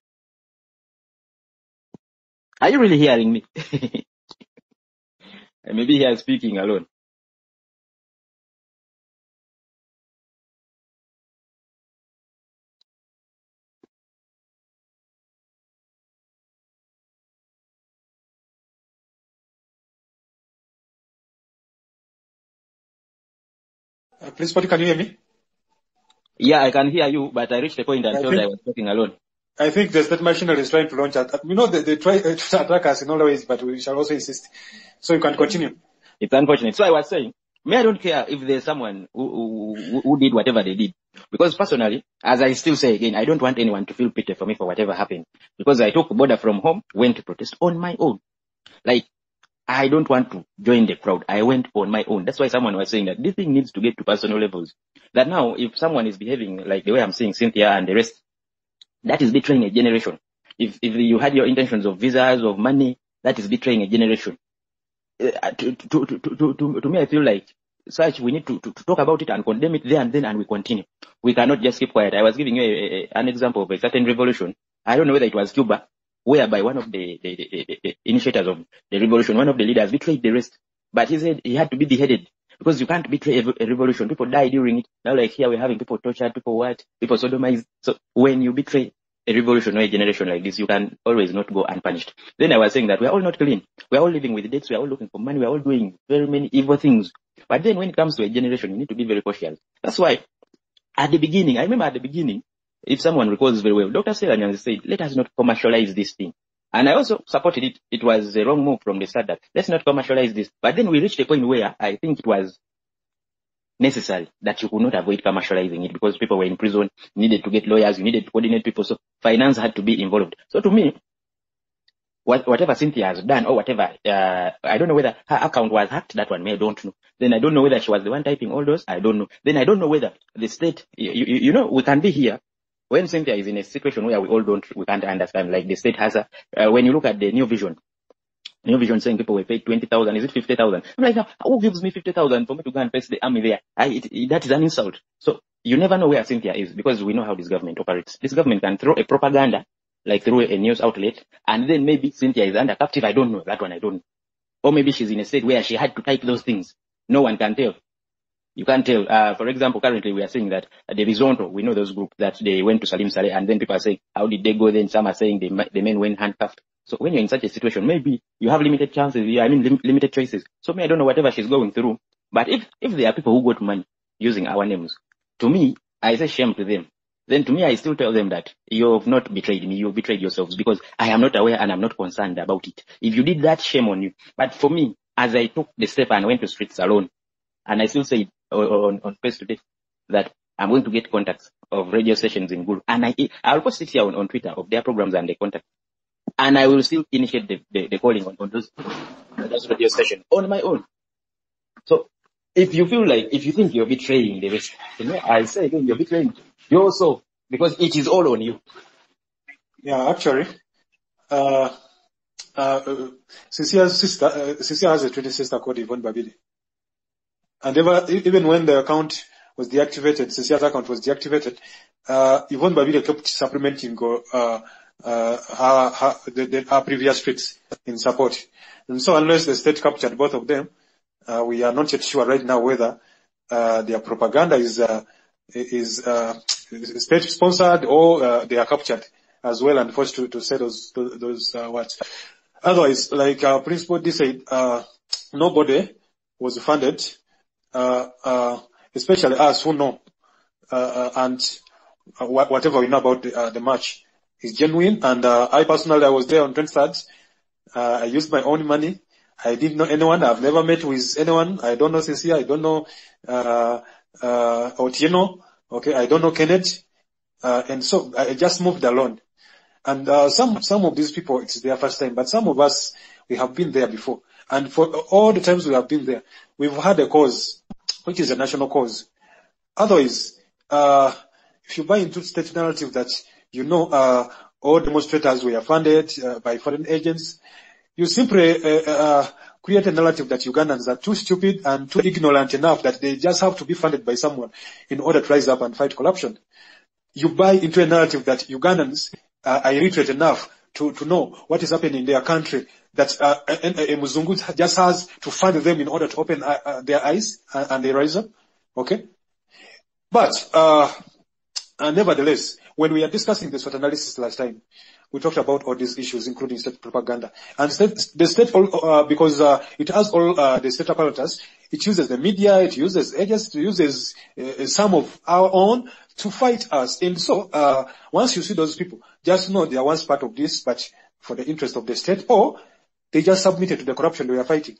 Are you really hearing me? Maybe he is speaking alone. Please, buddy, can you hear me? Yeah, I can hear you, but I reached a point and told I was talking alone. I think the state machinery is trying to launch they try to attack us in all ways, but we shall also insist. So you can continue. It's unfortunate. So I was saying, I don't care if there's someone who did whatever they did. Because personally, as I still say again, I don't want anyone to feel pity for me for whatever happened. Because I took border from home, went to protest on my own. Like, I don't want to join the crowd. I went on my own. That's why someone was saying that this thing needs to get to personal levels. That now, if someone is behaving like the way I'm seeing Cynthia and the rest, that is betraying a generation. If you had your intentions of visas, of money, that is betraying a generation. To me, I feel like such we need to talk about it and condemn it there and then, and we continue. We cannot just keep quiet. I was giving you an example of a certain revolution. I don't know whether it was Cuba, whereby one of the initiators of the revolution, one of the leaders, betrayed the rest. But he said he had to be beheaded because you can't betray a revolution. People die during it. Now, like here, we're having people tortured, people sodomized. So when you betray a revolution or a generation like this, you can always not go unpunished. Then I was saying that we're all not clean. We're all living with debts. We're all looking for money. We're all doing very many evil things. But then when it comes to a generation, you need to be very cautious. That's why I remember at the beginning, if someone recalls very well, Dr. Seranyang said, let us not commercialize this thing. And I also supported it. It was a wrong move from the start that let's not commercialize this. But then we reached a point where I think it was necessary that you could not avoid commercializing it because people were in prison, needed to get lawyers, you needed to coordinate people. So finance had to be involved. So to me, whatever Cynthia has done or whatever, I don't know whether her account was hacked. That one, I don't know. Then I don't know whether she was the one typing all those. I don't know. Then I don't know whether the state, you know, we can be here when Cynthia is in a situation where we can't understand, like the state has when you look at the New Vision saying people were paid 20,000, is it 50,000? I'm like, who gives me 50,000 for me to go and face the army there? That is an insult. So you never know where Cynthia is because we know how this government operates. This government can throw a propaganda, like through a news outlet, and then maybe Cynthia is under captive. I don't know. That one I don't know. Or maybe she's in a state where she had to type those things. No one can tell. You can't tell. For example, currently we are saying that the Rizonto, we know those groups that they went to Salim Saleh, and then people are saying, how did they go? Then some are saying the men went handcuffed. So when you're in such a situation, maybe you have limited chances. Limited choices. So I don't know whatever she's going through. But if there are people who got money using our names, to me, I say shame to them. Then to me, I still tell them that you've not betrayed me. You've betrayed yourselves because I am not aware and I'm not concerned about it. If you did that, shame on you. But for me, as I took the step and went to streets alone, and I still say on Face Today that I'm going to get contacts of radio stations in Gulu. And I'll post it here on Twitter of their programs and the contact. And I will still initiate the calling on those radio stations on my own. So if you think you're betraying the rest, I say again, you're betraying yourself because it is all on you. Yeah, actually, Cecia's sister, Cecia has a twin sister called Yvonne Babili. And even when the account was deactivated, Cecia's account was deactivated, Yvonne Babili kept supplementing her previous tweets in support. And so unless the state captured both of them, we are not yet sure right now whether their propaganda is state sponsored or they are captured as well and forced to say those words. Otherwise, like Principal D said, nobody was funded, especially us who know, and whatever we know about the march is genuine. And I personally, I was there on 23rd. I used my own money. I didn't know anyone. I've never met with anyone. I don't know Cecilia. I don't know Otieno. Okay, I don't know Kenneth. And so I just moved alone. And some of these people, it's their first time. But some of us, we have been there before. And for all the times we have been there, we've had a cause, which is a national cause. Otherwise, if you buy into state narrative that, all demonstrators were funded by foreign agents, you simply create a narrative that Ugandans are too stupid and too ignorant enough that they just have to be funded by someone in order to rise up and fight corruption. You buy into a narrative that Ugandans are illiterate enough to know what is happening in their country, that a Muzungu just has to fund them in order to open their eyes and they rise up. Okay? But nevertheless, when we are discussing the SWOT analysis last time, we talked about all these issues, including state propaganda. And the state, because it has all the state apparatus, it uses the media, it uses agents, it uses some of our own to fight us. And so, once you see those people, just know they are once part of this, but for the interest of the state, or they just submitted to the corruption they are fighting.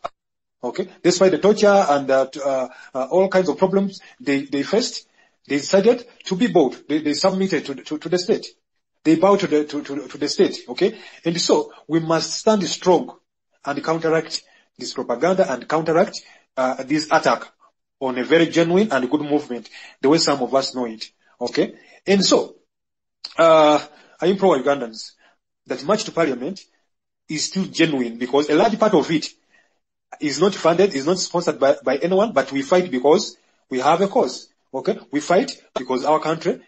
Okay? Despite the torture and all kinds of problems they faced, they decided to be bold. They submitted to the state. They bow to the state. Okay? And so we must stand strong and counteract this propaganda and counteract this attack on a very genuine and good movement, the way some of us know it. Okay? And so, I implore Ugandans that March to Parliament is still genuine, because a large part of it is not funded, is not sponsored by anyone, but we fight because we have a cause. Okay? We fight because our country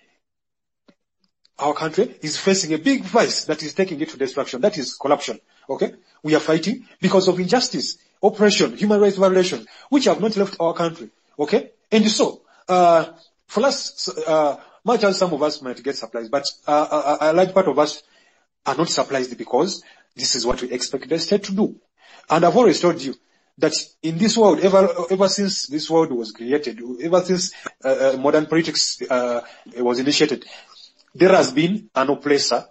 is facing a big vice that is taking it to destruction. That is corruption. Okay? We are fighting because of injustice, oppression, human rights violations, which have not left our country. Okay? And so, for us, much as some of us might get surprised, but a large part of us are not surprised, because this is what we expect the state to do. And I've always told you that in this world, ever since this world was created, ever since modern politics was initiated, there has been an oppressor,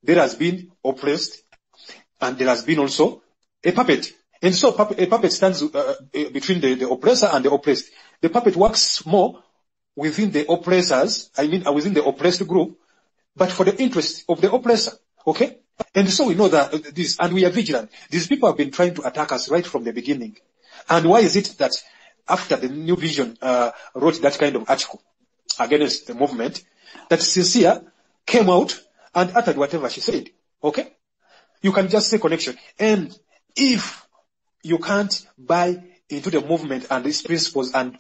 there has been oppressed, and there has been also a puppet. And so a puppet stands between the oppressor and the oppressed. The puppet works more within the oppressors, within the oppressed group, but for the interest of the oppressor. Okay? And so we know that this, and we are vigilant. These people have been trying to attack us right from the beginning. And why is it that after the New Vision wrote that kind of article against the movement, that Sincere came out and uttered whatever she said? Okay? You can just say connection. And if you can't buy into the movement and its principles and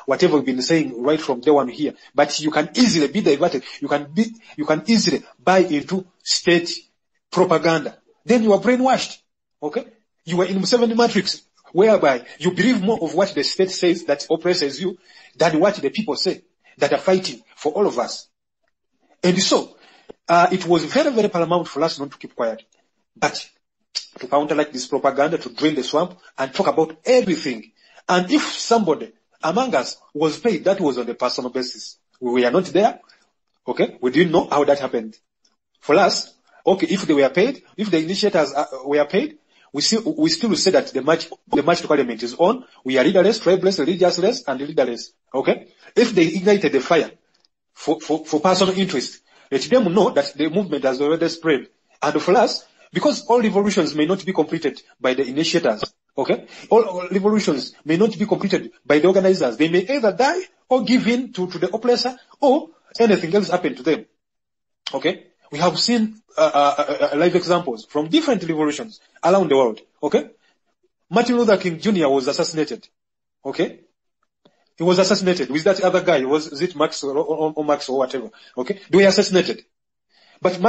whatever we've been saying right from day one here, but you can easily be diverted. You can easily buy into state propaganda. Then you are brainwashed. Okay? You are in Museveni matrix, whereby you believe more of what the state says that oppresses you than what the people say that are fighting for all of us. And so, it was very, very paramount for us not to keep quiet, but to counteract this propaganda, to drain the swamp, and talk about everything. And if somebody among us was paid, that was on a personal basis. We were not there. Okay? We didn't know how that happened. For us, okay, if they were paid, if the initiators were paid, we still say that the march to Parliament is on. We are leaderless, tribeless, religiousess, and leaderless. Okay? If they ignited the fire for personal interest, let them know that the movement has already spread. And for us, because all revolutions may not be completed by the initiators, okay? All revolutions may not be completed by the organizers. They may either die or give in to the oppressor, or anything else happen to them. Okay? We have seen live examples from different revolutions around the world. Okay? Martin Luther King Jr. was assassinated. Okay? He was assassinated with that other guy. Was it Maxwell or Max or whatever? Okay? They were assassinated. But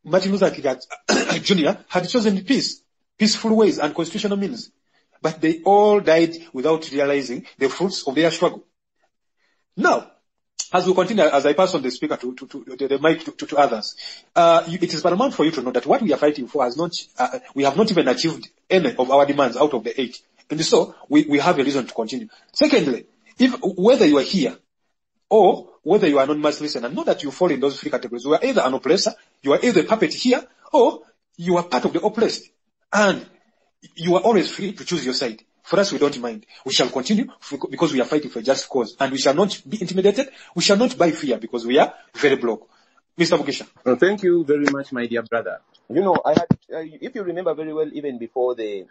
Martin Luther King Jr. had chosen peaceful ways and constitutional means. But they all died without realizing the fruits of their struggle. Now, as we continue, as I pass on the speaker to the mic to others, it is paramount for you to know that what we are fighting for has not, we have not even achieved any of our demands out of the 8. And so, we have a reason to continue. Secondly, whether you are here, or whether you are non-mass listener, know that you fall in those 3 categories. You are either an oppressor, you are either a puppet here, or you are part of the oppressed. And you are always free to choose your side. For us, we don't mind. We shall continue because we are fighting for a just cause. And we shall not be intimidated. We shall not buy fear because we are very broke. Mr. Mugisha. Well, thank you very much, my dear brother. You know, I had, if you remember very well, even before the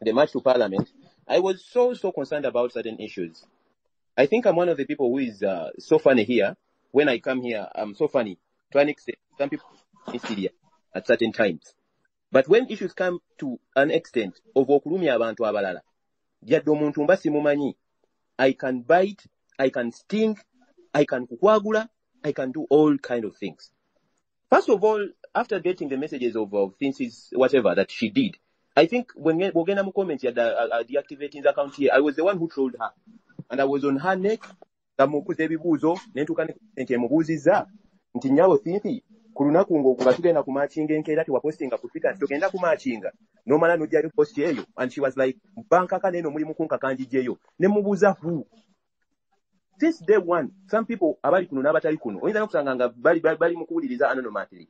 march to Parliament, I was so concerned about certain issues. I think I'm one of the people who is so funny here. When I come here, I'm so funny to an extent. Some people in Syria at certain times. But when issues come to an extent of okulumya abantu abalala, yadde omuntu mba simumanyi, I can bite, I can sting, I can kukwagula, I can do all kind of things. First of all, after getting the messages of things, whatever that she did, I think when Bogena comment deactivating the account here, I was the one who trolled her. And I was on her neck, kamukuza ebibuuzo, nentuka nti emubuuziza, nti nyawo Cynthia, ku lunaku ng'okuba tugenda kumachinga enkeera tiwapostinga ku Twitter, tugenda kumachinga. Nomala n'ojja post eyo. And she was like, bankaka neno mulimu kunkakanjijeyo. Ne mubuuza who? Since day one, some people abali kuno n'abatali kuno, oyinza n'okusanga nga bali mu kuwuliriza anonymously.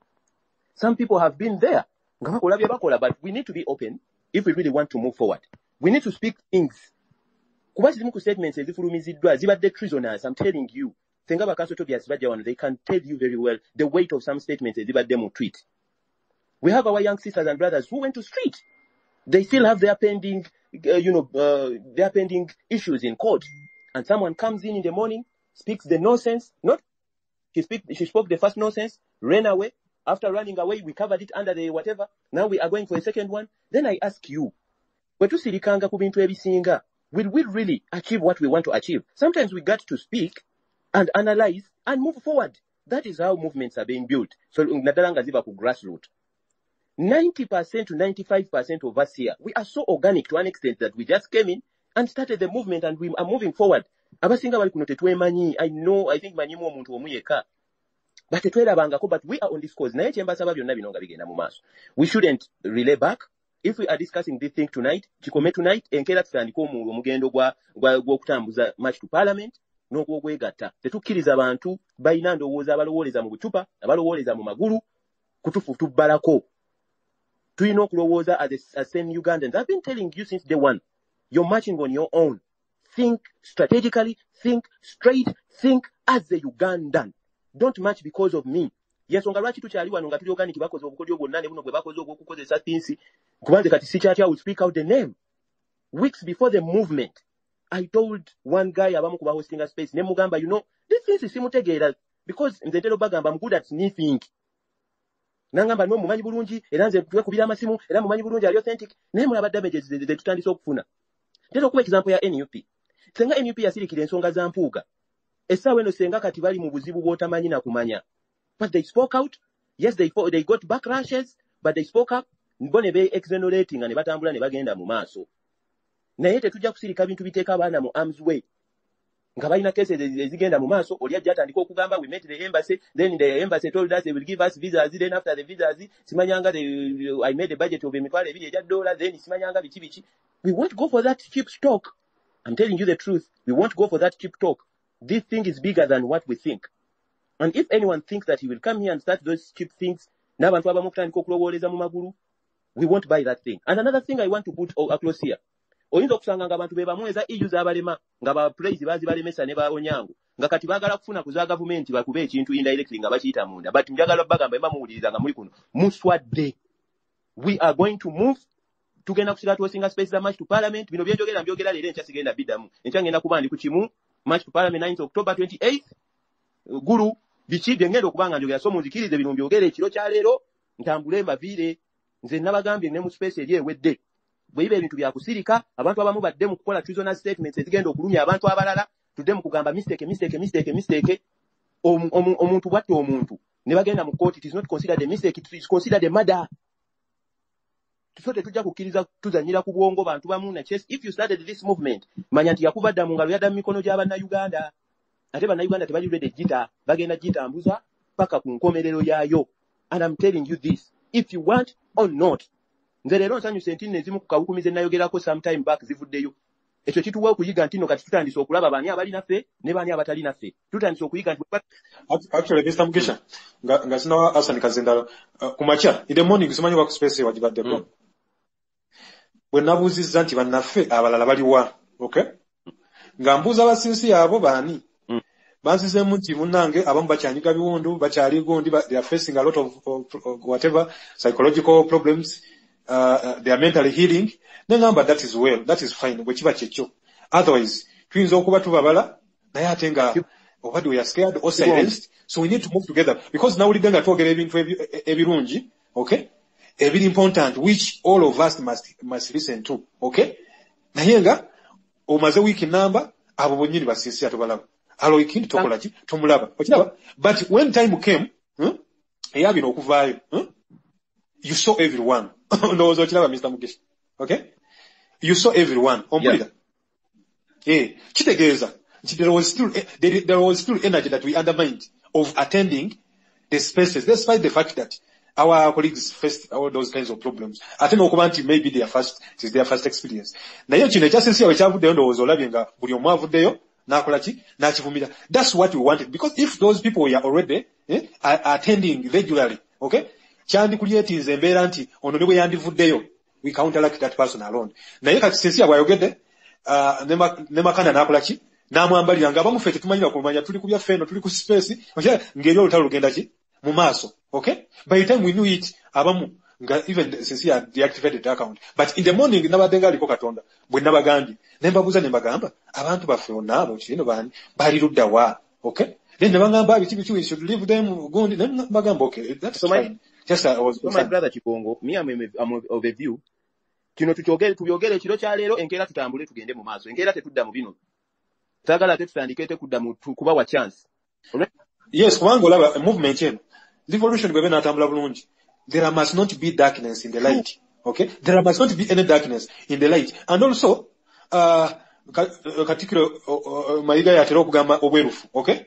Some people have been there. Nga bakola bye bakola, but we need to be open if we really want to move forward. We need to speak things. Kuba zimu ku statements ezifulumiziddwa zibadde treasonous, I'm telling you. Senga bakaso Tobias Bajawano, they can tell you very well the weight of some statements ezibadde mu tweet. We have our young sisters and brothers who went to street They still have their pending, their pending issues in court. And someone comes in the morning, speaks the nonsense. She spoke the first nonsense, ran away. After running away, we covered it under the whatever. Now we are going for a second one. Then I ask you, will we really achieve what we want to achieve? Sometimes we got to speak and analyze and move forward. That is how movements are being built. So, grassroots. 90% to 95% of us here, we are so organic to an extent that we just came in and started the movement and we are moving forward. I know, I think manimo omuntu omuyeka. But we are on this cause. We shouldn't relay back. If we are discussing this thing tonight, enkera tutandika omugendo gw'okutambuza march to parliament, n'ogw'okwegatta. Tetukkiriza abantu balina ndowooza abalowooleza mu bucupa, abalowooleza mu magulu, kutubbalako. Tulina okulowooza as same Ugandans. I've been telling you since day one, you're marching on your own. Think strategically, think straight, think as a Ugandan. Don't march because of me. Yes, lwaki tukyali wano nga tuli organic bakoze obukodyo bwonna ne buno bwe bakoze obw'okukozesa things. Kubanze kati si kyatya, I will speak out the name. Weeks before the movement, I told one guy abamu kuba hosting a space, ne mugamba, this thing is simutegeera because nze ntera bagamba I'm good at sniffing. Nangamba no mumanyi bulungi era nze twekubira amasimu era mumanyi bulungi ali authentic naye mulaba damages ze tutandise okufuna. Ntera okuba example ya NUP. Senga NUP yasirikira ensonga za mpuuga. Essaawa eno senga kati bali mu buzibu bw'otamanyi na kumanya. But they spoke out. Yes, they got backlashes, but they spoke up. Mbone be exonerating ne batambula ne bagenda mu maaso. Naye tetujja kusirika bintu biteeka abaana mu arms way. Nga balina cases ezigenda mu maaso, oli ajja atandika okugamba we met the embassy, then the embassy told us they will give us visas, then after the visas, simanyanga I made a budget of emitwalo ebiri ejja $, then simanyanga biki. We won't go for that cheap talk. I'm telling you the truth. We won't go for that cheap talk. This thing is bigger than what we think. And if anyone thinks that he will come here and start those cheap things, we won't buy that thing. And another thing I want to put across here. Oyinza okusanga nga abantu be bamu eza issues abalema nga ba praise bazi balemesa ne ba onyango nga kati bagala kufuna kuza government bakube ekintu indirectly nga bakiyita munda but njagala bagamba ema muwuliriza nga muri kuno muswadde. We are going to move tugenda kusira tuosinga space za march to parliament bino byenjogera mbyogera leero enkya sigenda bidamu enkya ngenda kuba ndi ku kimu march to parliament 9th October 28th guru bichi byengendo okubanga njogera so munzikirize bino mbyogera ekiro kya leero ntambule mbaviire nze nabagambye ne mu space eri ewedde bweibe ebintu bya kusirika abantu abamu badde mu kukola treasonous statements ezigenda okulumya abantu abalala tudde mu kugamba mistake omuntu bwatte omuntu ne bagenda mu court. It is not considered a mistake, it is considered a murder. Tusote tujja kukkiriza tuzanyira ku bwongo bantu bamu na chest. If you started this movement manya nti yakubadda mu ngalo yadda mu mikono gy'abanna Uganda ate banna Uganda tebali ready gita bagenda gitambuza paka ku nkomerero yayo. And I'm telling you this, if you want or not, nze leero nsanyuse nti nezimu ku kabukumize nayogerako sometime back zivuddeyo. Ekyo kituwa okuyiga nti no kati tutandise okulaba baani abali naffe ne baani abatali naffe. Tutandise okuyiga nti actually Mr. Mugisha nga sinawa Hassan Kazindala kumacha in the morning simanyi wa space wajibaddeko. Bwe nabuuzizza nti bannaffe abalala baliwa, okay? Nga mbuuza abasinsi yabo baani. Bansizeemu nti munnange abamu bakyanyiga biwundu bakyali gundi they are facing a lot of whatever psychological problems. They are mentally healing. Nengamba that is well, that is fine. Bwekiba kyekyo. Otherwise, tuyinza okuba tubabala naye ate nga obadde we are scared or silenced. So we need to move together because now nga twogera ebintu ebirungi, okay? Very important which all of us must listen to, okay? Naye nga omaze week number abo bonyini basisi atobalaba. Alo ikindi tokola ki tomulaba. Okiraba? But when time came, eyabino okuvaayo, you saw everyone. No, Mr. Mugisha. Okay? You saw everyone. Kitegeeza. There was still energy that we undermined of attending the spaces, despite the fact that our colleagues faced all those kinds of problems. Ate n'okubanti maybe it is their first experience. Naye kino ekyasinsi yawe kyavuddeyo ndowooza olabye nga buli omu avuddeyo n'akola ki n'akivumira. That's what we wanted because if those people were already attending regularly, okay? Kyandi kulyetinze embeera nti ono ne bwe yandivuddeyo we counteract that person alone. Naye kati sinsi bw'ayogedde ne makanda n'akola ki n'amwambalira nga abamu ffe tetumanyira kumanya tuli ku byaffe eno tuli ku space ng'eri olutalo lugenda ki mu maaso, okay? By the time we knew it abamu even since he had deactivated the account. But in the morning, nabadenga aliko katonda. Bwe nabagambye. Nembabuuza ne mbagamba, abantu baffe onabo kino bani bali ludda wa. Okay? Then nebagamba biki we should leave them gundi. Then mbagamba okay, that's fine. Just I was my brother Kikongo, me I'm of a view. Kino tubyogere kiro kya leero enkeera tutambule tugende mu maaso. Enkeera tetudda mu bino. Tagala tetutandikete kudda mu kuba wa chance. Yes, kubanga olaba movement eno. Revolution bwe natambula bulungi. There must not be darkness in the light. Okay? There must not be any darkness in the light. And also, katikiro mayiga yatera okugamba obwerufu. Okay?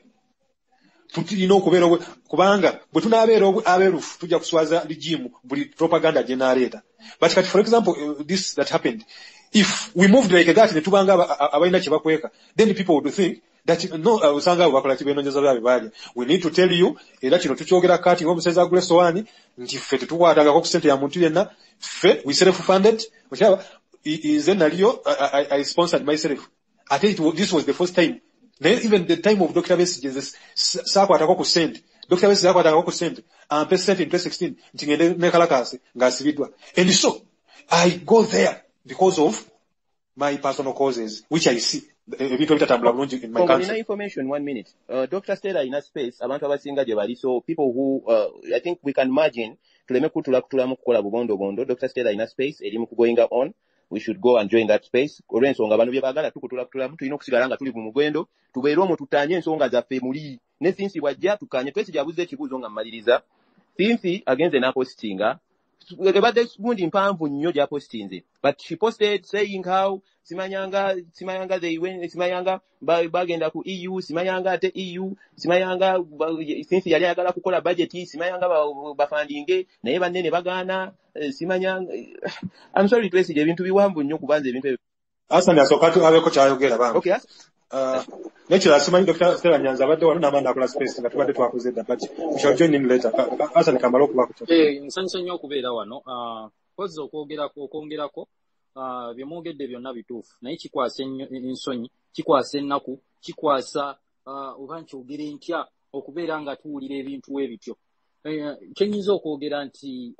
Tulina okubeera kubanga bwe tunaabeera abeerufu tujja kuswaza regime buli propaganda gye naleeta. But for example, this that happened, if we moved like that ne tubanga abalina kye bakweka, then people would think that no usanga bakola kibenonyeza byabe bali. We need to tell you era kino tukyogera kati ng'omuseza agule sowani nti ffe tetukwatangako ku ssente ya muntu yenna, ffe we self funded okyaba is naliyo I sponsored myself. I think this was the first time. Even the time of Dr. Besigye sakwatako ku ssente. Dr. Besigye sakwatako ku ssente ampe ssente in 2016 nti ngende ne kalakasi ng'asibidwa. And so I go there because of my personal causes which I see. In my country. Information 1 minute. Dr. Stella in a space, abantu abasinga gye bali, so people who I think we can imagine tuleme kutulamu kukola bubondo. Dr. Stella in a space erimu going on. We should go and join that space. Olw'ensonga bano bye baagala tukutulamu tulina okusigala nga tuli mu mugendo tubeere omwo tutanye ensonga zaffe muli ne Finsi bwajja tukanye twesi jabuze ekibuuzo nga mmaliriza. Finsi agenze n'apostinga ebadde gundi mpanvu nnyo gy'apostinze, but she posted saying how Simayanga they went, Simayanga bagenda ku EU, Simayanga ate EU, Simayanga since yali agala kukola budget, Simayanga bafandinge naye banene bagana Simayanga. I'm sorry to say ebintu biwambu nnyo kubanza ebintu asana sokatu abeko kyayogera banga. Okay. Nature simanyi Dr. Stella Nyanzi abadde wano n'amanda akola space nga tubadde twakoze dda, but we shall join in later. Asana kamala okuba ku nsanyusa nnyo okubeera wano. Kozza okwongerako byemwogedde byonna bituufu, naye kikwasa ensonyi, kikwasa ennaku, kikwasa oba nkyogere ntya okubeera nga tuwulira ebintu ebityo. Kyenyinza okwogera nti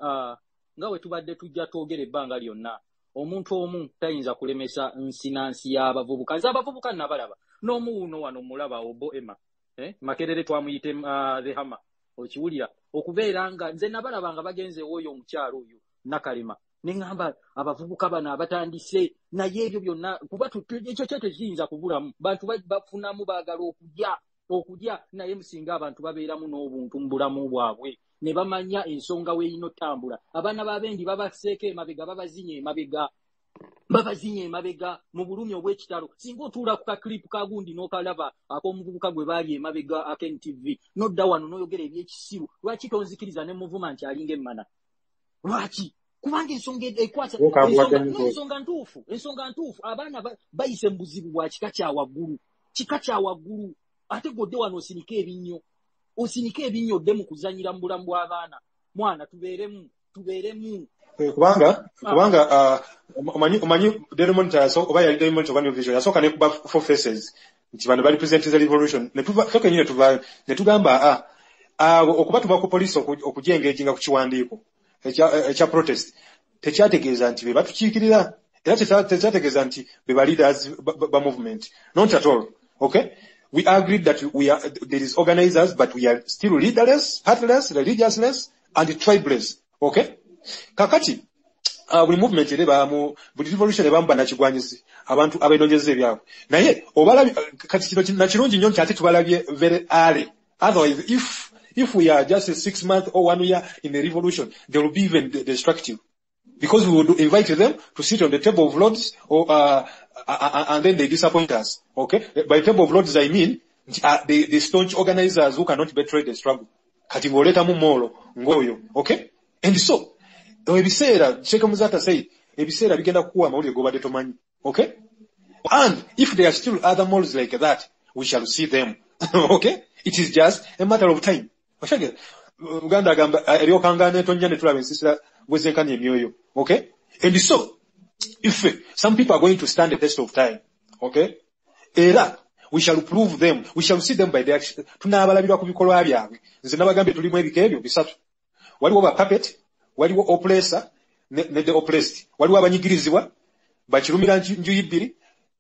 nga bwe tubadde tujja twogera ebbanga lyonna, omuntu omu tayinza kulemesa nsinansi y'abavubuka. Nze abavubuka nabalaba n'omu wuno wano mulaba Obo Emma Makerere twamuyite the Hammer, okiwulira okubeera nga nze nabalaba nga bagenze oyo omukyalo oyo Nakalema. Nengamba abavubuka bano abatandise naye ebyo byonna kuba ekyo kyete kiyinza kubulamu. Bantu bafunamu baagala okujja naye musinga abantu babeeramu n'obuntu mu bulamu bwabwe ne bamanya ensonga weeyino ttambula. Abaana b'abendi babaseeko emabega babazinye emabega mu bulumi obw'ekitalo. Singa otuula ku kaklipu kagundi n'okalaba ak'omuvubuka gwe baali emabega ak'NTV nodda wano n'oyogera eby'ekisiru, lwaki tonzikiriza ne muvuma nti alinga emmana? Lwaki? Kubanga ensonga ekwata ensonga ntuufu abaana bayise mu buzibu bwa kika kya waggulu ate godde wano osinike ebinnyo odde mu kuzanyira mu bulamu bw'abaana. Mwana tubeeremu kubanga omanyi Daily Monitor oba yali Daily Monitor One Vision yasooka ne kuba Four Faces nti bano bali present the revolution ne tugamba okuba tuba ku police okujengeejinga ku kiwandiiko ekya protest tekyategeeza nti be batukiikirira era tekyategeeza nti be ba leaders ba movement. Not at all. Okay, we agreed that there is organizers, but we are still leaderless, partless, religiousness and tribeless. Okay, kakati buli movement buli revolution ebamu banakigwanyizi abantu abenonyeza ebyabwe naye obalabi kati kino nakirungi nnyo nti ate tubalabye very early. Otherwise if we are just 6 months or 1 year in the revolution, they will be even destructive. Because we would invite them to sit on the table of lords and then they disappoint us. Okay? By table of lords, I mean, the staunch organizers who cannot betray the struggle. Kati ngoleta mu molo, ngoyo. Okay? And so, ebiseera, Sheikh Muzata said, ebiseera bigenda kuwa mawulire gobadde tomanyi. Okay? And if there are still other malls like that, we shall see them. Okay? It is just a matter of time. Uganda agamba eryokangana etonnya ne tulaba ensisira bwezenkanya emyoyo. Okay? And so, if some people are going to stand the test of time, okay? Era, we shall prove them, we shall see them by their action. Tunaabalabirwa ku bikolwa byabwe. Nze nabagambye tulimu ebika ebyo bisatu. Waliwo ba puppet, waliwo oppressor ne the oppressed, waliwo abanyigirizibwa bakirumira njuyi bbiri,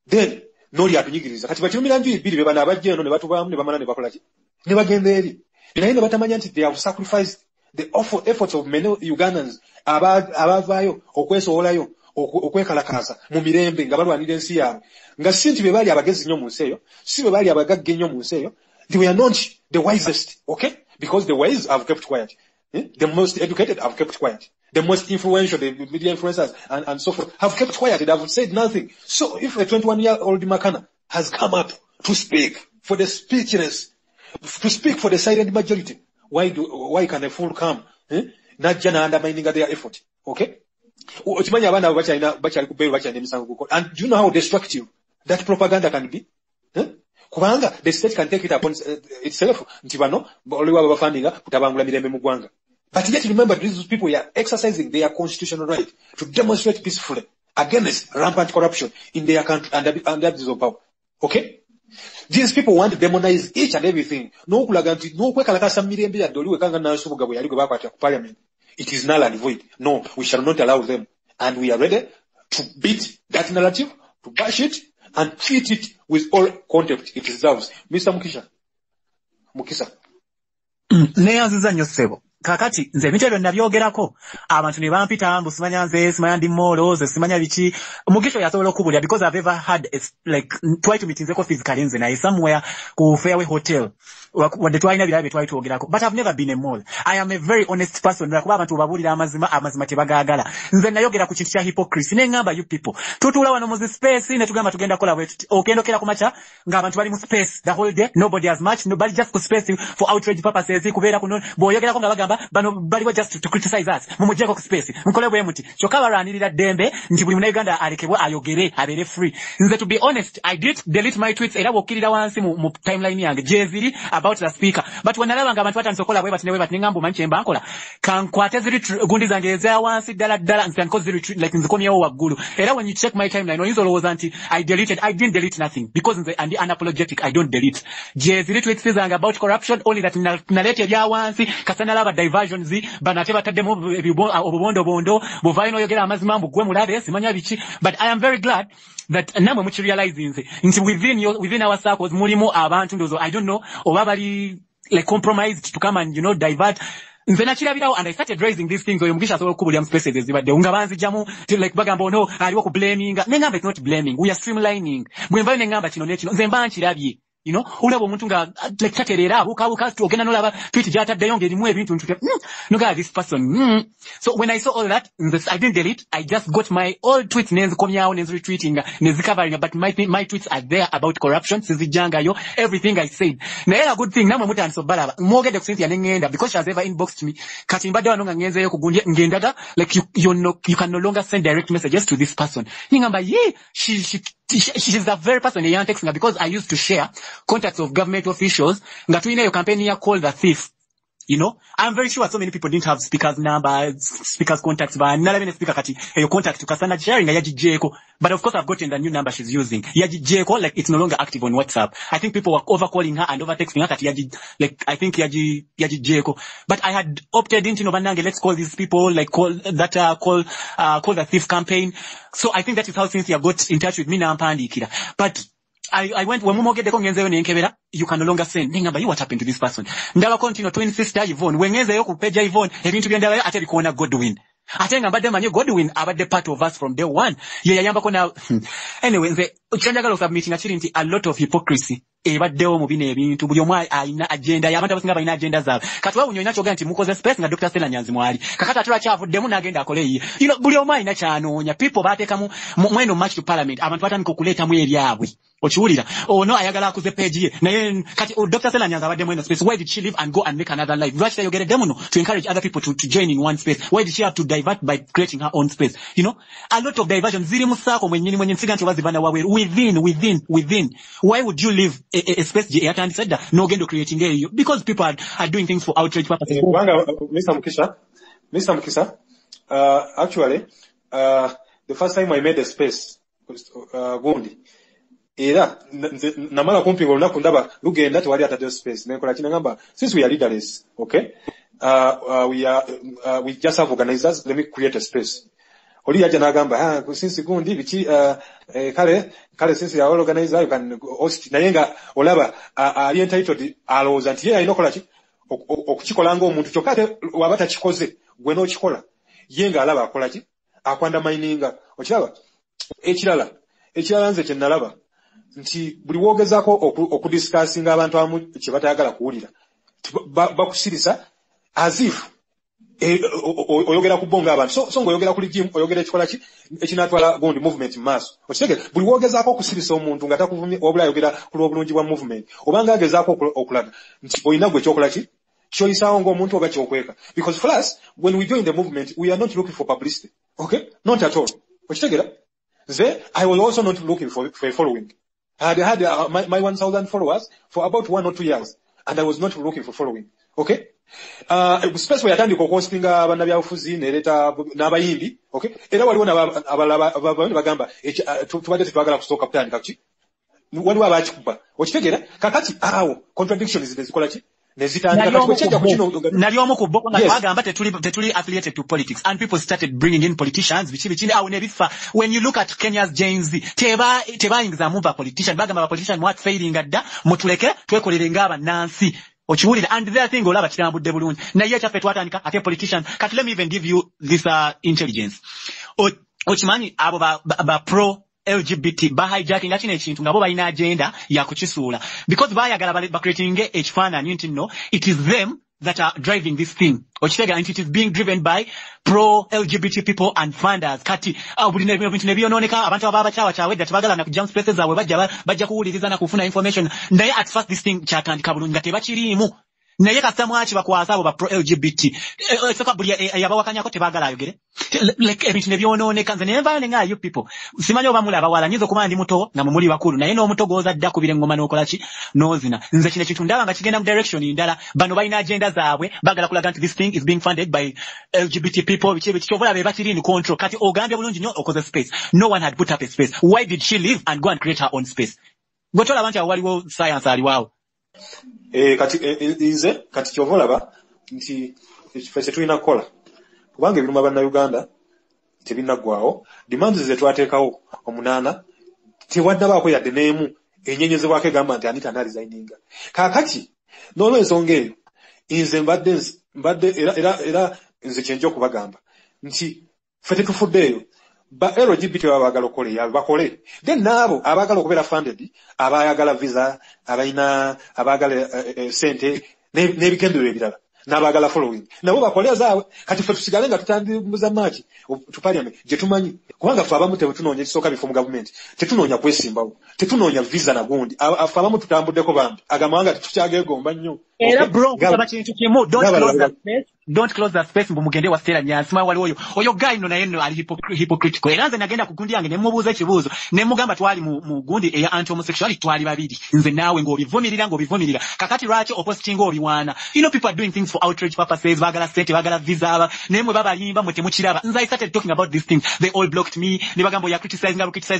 then noli atunyigiriza. Kati bakirumira njuyi bbiri be bana abajja eno ne batubaamu ne bamala ne bakola ki ne bagenda eri, naye ne batamanya nti they have sacrificed the awful efforts of many Ugandans abavaayo okwesoolayo okwekalakaasa mu mirembe nga balwanira ensi yaabwe, nga si nti be baali abagezi nnyo mu nsi eyo, si be baali abagagge nnyo mu nsi eyo. They were not the wisest, okay? Because the wise have kept quiet. The most educated have kept quiet. The most influential, the media influencers and so forth, have kept quiet. They have said nothing. So if a 21-year-old Makana has come up to speak for the speechless, to speak for the silent majority, why can a fool come? Not just undermining their effort, okay? And do you know how destructive that propaganda can be? Kubanga the state can take it upon itself. But yet remember, these people are exercising their constitutional right to demonstrate peacefully against rampant corruption in their country under this power. Okay? These people want to demonize each and everything. It is null and void. No, we shall not allow them. And we are ready to beat that narrative, to bash it, and treat it with all contempt it deserves. Mr. Mukisa. Neyanziza nnyo ssebo. Kakati nze ebintu ebyo nabyogerako abantu ne bampita mbu simanya nze simanya ndi molo ze simanya biki Mugisho yasobola okubulya because I've ever had try to meet nzeko physically nze naye somewhere ku Fairway Hotel wadde twalina birabe twali twogerako, but I've never been a mole. I am a very honest person kuba abantu babulira amazima tebagaagala. Nze nayogera ku kintu kya hypocrisy ne ngamba you people tutula wano mu space ne tugamba tugenda kola bwe okendokera ku macha ng'abantu bali mu space the whole day, nobody has much, nobody just ku space for outrage purposes kubeera kuno boyogerako nga bagamba bano baliwo just to criticize us mumujjeko ku space mukole bwe muti kyokka balwanirira dembe nti buli Uganda alekebwa ayogere abere free. Nze to be honest, I did delete my tweets era bokirira wansi mu timeline yange jeziri about the speaker, but when nalaba nga abantu batandise okola bwe bati ngambo manchemba nkola kankwate ziri gundi zange eza wansi dala nko ziri like nzikomyewo waggulu. Era when you check my timeline oyinza olowooza nti I didn't delete nothing because nze and unapologetic I don't delete jeziri tweets zange about corruption only that nalete ebya wansi kasana laba diversions banate bataddemu obubondo buvaino yogera amazima mbu gwe mulabe simanya biki. But I am very glad that namwe muchi realizing nti within our circles mulimu abantu ndozo I don't know oba bali like compromised to come and divert. Nze nakirabirawo and I started raising these things. Oyo Mugisha asobola okubulya mu spaces ezibadde unga banzijjamu like bagamba no aliwo ku blaming ne ngamba it's not blaming, we are streamlining. Bwe mbayo ne ngamba kino nekino nze mba nkirabye ulaba omuntu nga like taterera abuka ogenda nolaba tweet gyataddeyo ng'erimu ebintu ntute look at this person. So when I saw all that I didn't delete, I just got my old tweets nenzikomyawo nenziretweeting nezicovering, but my tweets are there about corruption sizijjangayo everything I said. Naye a good thing namwe mutandise obalaba mwogedde ku Cynthia nengenda because she has ever inboxed me kati mbadde wano nga ngenzeyo kugundi ngendaga like you can no longer send direct messages to this person. Ningamba she's the very person they are texting because I used to share contacts of government officials nga tulina yo campaign ya Call the Thief. I'm very sure so many people didn't have speakers contacts, but nalabene speaker kati your contact kasana sharing yajijeko. But of course I've gotten the new number she's using. Yajijeko, like it's no longer active on WhatsApp. I think people were over calling her and over texting her kati I think yajijeko. But I had opted into Novanange, let's call these people call the Thief campaign. So I think that is how Cynthia got in touch with me na mpandikira. But I went when mumogedeko ngenzeyo nenkebera you can no longer send ningamba you what happened to this person ndaba continue twin sister Yvonne wengezeyo ku page Yvonne ebintu byendaba ate bikuona Godwin ate nga mbadde manyi Godwin abadde part of us from day one ye yayambako na anyway nze kyanjagala submitting akiri nti a lot of hypocrisy ebaddewo mu bino ebintu buli omu alina agenda y'abantu abasinga balina agenda zaabwe kati wawunyo olina kyogera nti mukoze space nga Dr. Stella Nyanzi mwali kakati atula kyavuddemu n'agenda akole ye buli omu alina kyanoonya people bateekamu mweno match to parliament abantu batandika okuleetamu ebyabwe okiwulira ono ayagala akuze page ye naye kati Dr. Stella Nyanzi abadde mweno space. Why did she leave and go and make another life? Lwaki tayogereddemu no to encourage other people to join in one space? Why did she have to divert by creating her own space? A lot of diversion ziri mu saako mwennyini nsiga nti obazivana waweru within. Why would you leave a space gye yatandise dda n'ogenda creating eyo because people are doing things for outrage purposes? Mr. Mukisa, actually the first time I made a space gundi era namala kumpi olunaku ndaba lugenda tewali atadde space nenkola kino ngamba since we are leaderless, okay, we just have organizers, let me create a space. Oli yaja nagamba, since gundi, bichi, kale since ya all organizer, you can host, nayenga, olaba, ali entitled, aloza, nti ye ayina chi, okuchikola nga omuntu kyokate wabata chikoze, gweno chikola. Yenga alaba akola chi, akwanda mininga. Ochilaba, ekirala nze kye nalaba, nti buli woogezaako okudiscussinga abantu abamu kye batayagala kuwulira. Bakusirisa, as if, oyogera ku bonga abantu. So ng'oyogera ku ligimu, oyogera ekikola ki, ekinatwala gundi movement mu maaso. Okitegere, buli woogezaako okusirisa omuntu nga takuvumye, wabula ayogera ku lw'obulungi bwa movement. Obanga agezaako okulaga, nti oyina gwe ekyokola ki, ky'oyisaawo ng'omuntu oba kyokweka. Because for us, when we join the movement, we are not looking for publicity. Okay? Not at all. Okitegera? I was also not looking for a following. I had my 1,000 followers for about 1 or 2 years, and I was not looking for following. Okay? Space where yatandika hostinga abana byabufuzi nereta n'abayimbi. Okay? Era waliwo n'abalaba bagamba tubadde tetwagala kusooka kutandika ki. Waliwo abakikuba. Okitegera? Kakati awo contradictions zikola ki? Nali omu ku bo nga bagamba tetuli affiliated to politics, and people started bringing in politicians bichi awo ne bifa. When you look at Kenya's Gen Z, tebayingiza mu politician, bagamba politician what failing adda mutuleke twekolere ngaba Nancy ochiwulira, and the thing olaba kirambudde bulungi naye kyaffe twatandika ate politician. Kati let me even give you this intelligence. Ochimanyi abo ba pro LGBT hijacking ati ekintu ngabo balina agenda ya kukisuula, because bayagala ba creating ekifaananyi nti no, it is them that are driving this thing. Okitegera, and it is being driven by pro LGBT people and funders. Kati buli bintu nebyonooneka, abantu ababakyawakyawedda tebagala na jump spaces zaabwe bajja kuwuliriza na kufuna information. Naye at first this thing kyatandika bulungi nga tebakiriimu. Naye kasita mwaki bakwasa abo ba pro LGBT soka buli yabawakanyako tebagala ayogere like ebintu nebyonooneka. Nze nevaane nga you people simanyi oba mulaba wala nyizo kuba ndi muto nga mumuli bakulu, naye n'omuto gooza dda kubira engoma n'okola ki n'ozina. Nze kino ekintu ndaba nga kigenda mu direction ndala. Bano balina agenda zaabwe bagala kulaga nti this thing is being funded by LGBT people. Biki kyobula be bakiri in control. Kati ogambye bulungi nnyo okoze space. No one had put up a space. Why did she leave and go and create her own space? Gwe tolaba nti awo waliwo science aliwaawo. Kati kyovolaba nti fese tulina kola kubanga ebiruma banna Uganda tebinaggwawo. Demands ze twateekawo omunana tewaddabaako yadde n'emu enyenyezebwako egamba nti Anita resigninga. Kaakati n'olw'ensonga eyo nze mbadde era nze kyenja okubagamba nti ffe tetufuddeeyo. Ba LGBT abagala okole bakole. Then nabo abagala okubeera funded, abayagala visa, abagala sente n'ebigendero ebirala, n'abagala following. Nabo bakole zaabwe. Kati ffe tusigale nga tutandibuza maki tu parliament gye tumanyi, kubanga ffe abamu tetunoonya ekisooka bifo mu government, tetunoonya kwesimbawo, tetunoonya visa na gundi. Ffe abamu tutambuddeko bambi agamawanga tetukyageegomba nnyo. Era bro kusaba kintu kimu, don't close that space mbumugende wa Stella Nyanzi. Sima wali oyo guy no naye no ali hypocritical. Era nze nagenda ku gundi yange ne mubuuza ekibuuzo ne mugamba twali mu gundi eya anti homosexuality twali babiri, nze naawe ng'obivumirira kakati lwaki oppositing obiwaana. You know, people are doing things for outrage purposes, bagala state bagala visa ne mwe babayimba mwe temukiraba. Nze I started talking about these things, they all blocked me, ne bagamba ya criticize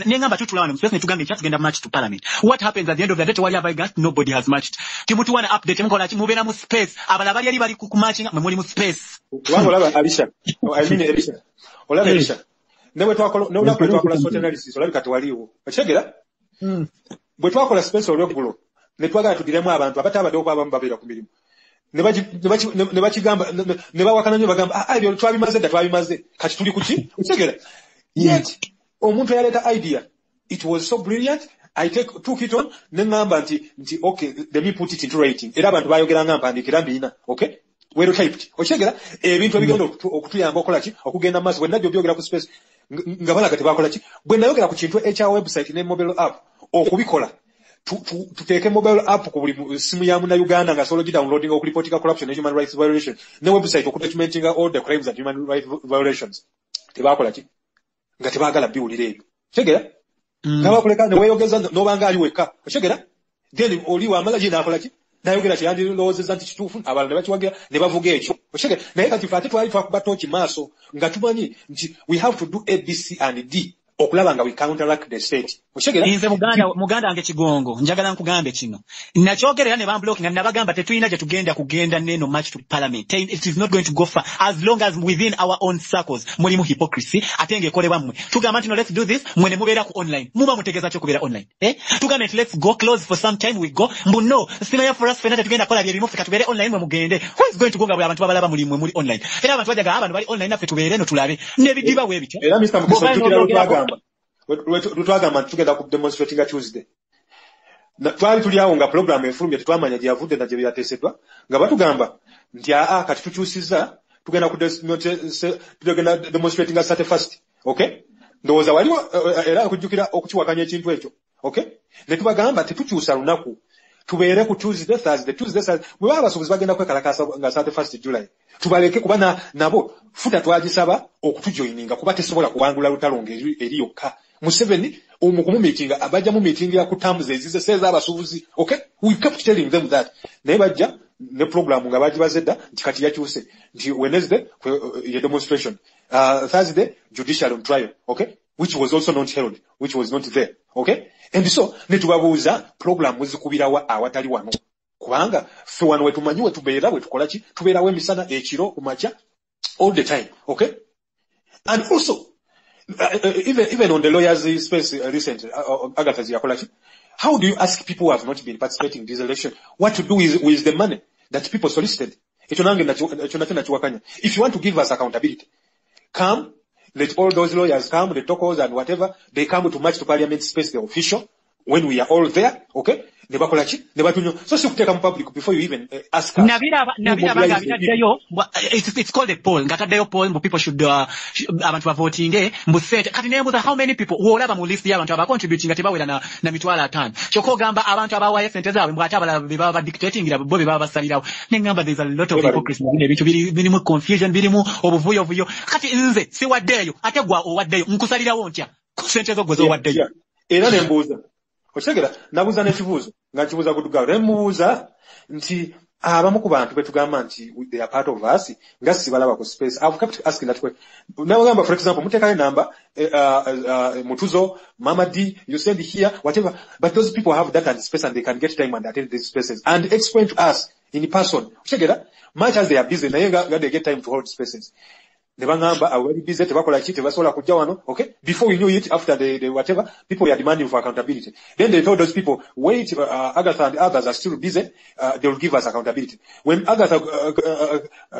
ne ngamba tutulawana mu space ne tugambe kyatugenda match to parliament. What happens at the end of the day? Wali abaigast, nobody has matched. Timutuwana update mukola mubera mu space, abala bali ku matching mwe muri mu space. Wangu olaba Alisha, Elisha. Olaba Elisha. Newe twakola SWOT analysis, olaba kati waliwo. Okitegera? Bwe twakola space olw'eggulo, ne twagala tudiremu abantu abatabadde okwabamu babeera ku mirimu. Ne bakigamba, ne bawakana nnyo bagamba, ebyo twabimaze dda twabimaze. Kati tuli ku ki? Okitegera? Yet, omuntu eyaleeta idea, it was so brilliant. I took it on, ne ngamba nti okay, let me put it into writing. Era abantu bayogera nga mpandiikira mbiina, okay? Wero typed. Okitegera? Ebintu ebigenda okutuyamba okola ki? Okugenda maaso. Bwe najja obyogera ku space nga balaga tebakola ki? Bwe nayogera ku kintu ekya website ne mobile app okubikola. Tuteeke mobile app ku buli simu ya muna Uganda nga solo downloading okulipotika corruption and human rights violation. Ne website okudocumenting all the crimes and human rights violations. Tebakola ki? Nga tebagala biwulira ebyo. Okitegera? Nabakuleka ne weeyogeza n'obanga ali wekka. Okitegera? Then oli wamala gye naakola ki? Nayogera kyandi lowoozezza nti kituufu, abalala ne bakiwagira ne bavuga ekyo. Okitegera? Naye kati ffe ate twali twakuba tooki maaso nga tumanyi nti we have to do ABC and D okulaba nga we counteract the state. Mushegera Inze muganda ange kigongo njagala nkugambe kino nakyogerera ne bamblocking nabagamba tetuyina gye kugenda neno match to parliament. It is not going to go far as long as within our own circles mulimu hypocrisy atenge ekolebwa mmwe tugamba nti no let's do this mwene mubeera ku online muba mutegeza kyo kubeera online tugamba nti let's go close for some time we go mbuno simaya for us fenata tugenda kola bye bimu fika tubeere online mwe mugende who is going to go nga abantu babalaba mulimwe muri online era abantu bajaga abantu bali online naffe tubeere no tulabe nebidiba webityo era Mr. Mukiso tukira lutwagamba tugenda ku demonstrating Tuesday twali tuli awo nga program efulumye tetwamanya gye yavudde na gye byateeseddwa nga batugamba nti kati tukyusiza tugenda demonstrating 31st. Okay, ndowooza waliwo era okujjukira okukiwakanya ekintu ekyo. Okay, ne tubagamba tetukyusa lunaku tubeere ku Tuesday Thursday bwe baba abasuubuzi bagenda kwekalakasa nga 31st July tubaleke kuba nabo futa twagisaba okutujoininga kuba tesobola kubangula lutalo eri yokka. Museveni omukumu meeting abajja mu meeting ya kutambuza ezize seza abasuubuzi. Okay, we kept telling them that naye bajja ne program nga bagibazedda nti kati yakyuse nti Wednesday ye demonstration, Thursday judicial trial. Okay, which was also not held, which was not there. Okay, and so ne tubabuuza program zikubirawa awatali wano kubanga fe wano wetumanyiwe tubeera bwe tukola ki tubeerawo emisana ekiro kumacha all the time. Okay, and also even on the lawyers space recently, Agatha Ziakolachi, how do you ask people who have not been participating in this election what to do with the money that people solicited? If you want to give us accountability, come, let all those lawyers come, the talkers and whatever, they come to march to parliament space, the official, when we are all there. Okay, so she take them public before you even ask us. It's called a poll. Ngatadeyo poll, people should abantu voting mbusete kati nembuza how many people wolaba mu list y'abantu abacontributing ati bawera na mitwala 5 kyoko gamba abantu abawaye sente zaabwe mbwata baba dictating bo baba basalirawo nengamba there's a lot of hypocrisy ebintu birimu confusion birimu obuvuyo kati nze si waddeyo ate gwa owaddeyo nkusalirawo ntya sente zo gwezo waddeyo era nembuza otegera nabuza n'ekibuuzo nga kibuuza kutugawo nemubuuza nti abamu ku bantu betugamba nti they are part of us nga sibalaba ku space. I've kept asking that question. Nabagamba for example mutekayo number Mutuzo, Mama D, you send here whatever, but those people have that and space and they can get time and attend these spaces and explain to us in person. Otegera much as they are busy naye nga they get time to hold spaces. Nebangamba are very busy tebakola ki tebasobola kujja wano. Okay, before we knew it, after the whatever, people are demanding for accountability. Then they told those people, wait, Agatha and others are still busy, they will give us accountability. When Agatha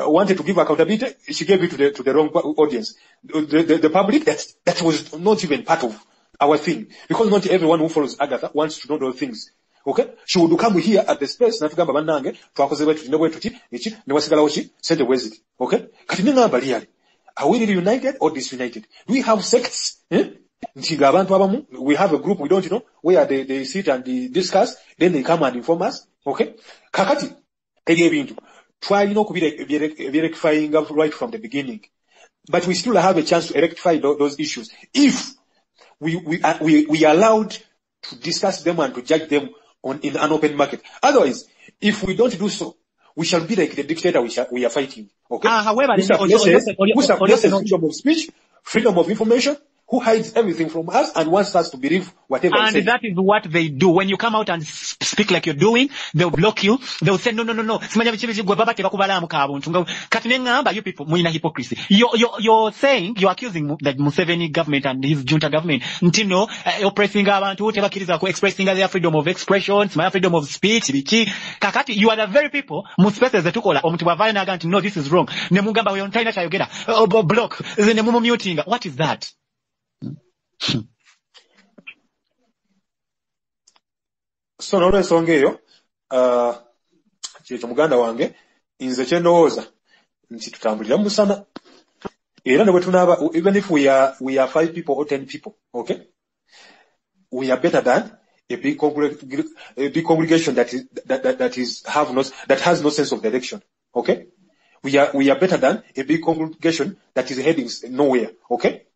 wanted to give accountability, she gave it to the wrong audience, the public. That was not even part of our thing, because not everyone who follows Agatha wants to know those things. Okay, she would come here at the space natugamba bannange twakoze bwe tuti ne bwe tuti eki ne wasigalawo ki sente bweziti. Okay, kati nengamba lyali, are we really united or disunited? Do we have sects? Ntiga abantu abamu, we have a group we don't know where they sit and they discuss, then they come and inform us. Okay, kakati ebyo ebintu twalina rectifying right from the beginning, but we still have a chance to rectify those issues if we allowed to discuss them and to judge them in an open market. Otherwise, if we don't do so, we shall be like the dictator we are fighting. Okay? However, who suppresses freedom of speech, freedom of information, who hides everything from us and wants us to believe whatever and he says. That is what they do. When you come out and speak like you're doing, they'll block you. They'll say, no. Simanya bichibichi gwe baba tebakubala mukabuntu. Kati nengamba you people, muina hypocrisy. You're saying, you're accusing the Museveni government and his junta government, ntino, oppressing abantu, tebakiriza expressing their freedom of expression, my freedom of speech, bichi. Kakati, you are the very people, muspese zetukola, omutubavaya naganti, no, this is wrong. Nemungamba, we on China chayogera, block, nemumu muting. What is that? So n'olwensonga eyo kyekyo muganda wange nze kyendowooza nti tutambulira mu musana era ne bwe tunaaba, even if we are 5 people or 10 people, okay, we are better than a big congregation that has no sense of direction. Okay, we are better than a big congregation that is heading nowhere. Okay,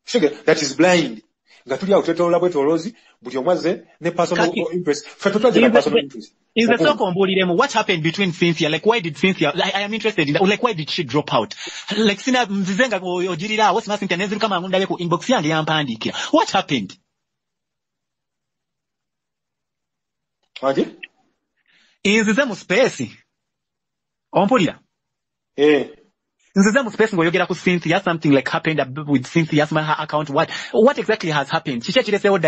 that is blind. Nga tuli awo twetolola bwetolozi buli omwaze ne personal interest. Fe tutwaje na personal interest. In the Mukumbi. second buliremu, what happened between Cynthia? Like, why did Cynthia, I am interested in that. Like, why did she drop out? Like, sina mzizenga ojirira, what's Cynthia nezuru kama ngunda ku inbox yange yampandikira. What happened? Ati? Nzize mu space. Ompulira. Nzize mu space ngoyogera ku Cynthia, something like happened with Cynthia's her account. What exactly has happened? Chiche chiresewo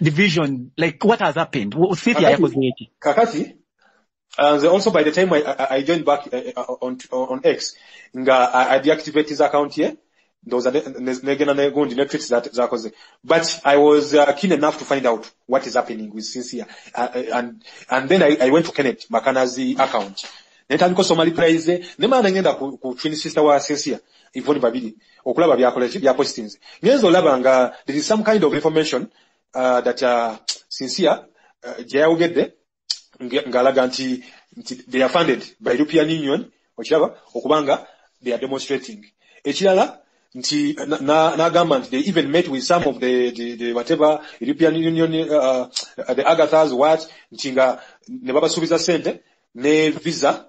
division, like what has happened? Cynthia yakoze eki? Kakati, also by the time I joined back on X, I deactivated his account here. Those are the tricks that zakoze. But I was keen enough to find out what is happening with Cynthia. And then I went to Kenneth Makanazi account. Netandiko Somali praise, nemana ngenda ku twin sister wa Cynthia, Yvonne Babidi, okulaba bya postings. Nyenzo labanga, there is some kind of information that Cynthia, jayawugedde, ngalaga nti they are funded by European Union, okiraba, okubanga they are demonstrating. Ekirala, nti na government, they even met with some of the whatever European Union, the Agathas, what, nti nga, ne babasubiza sente, ne visa,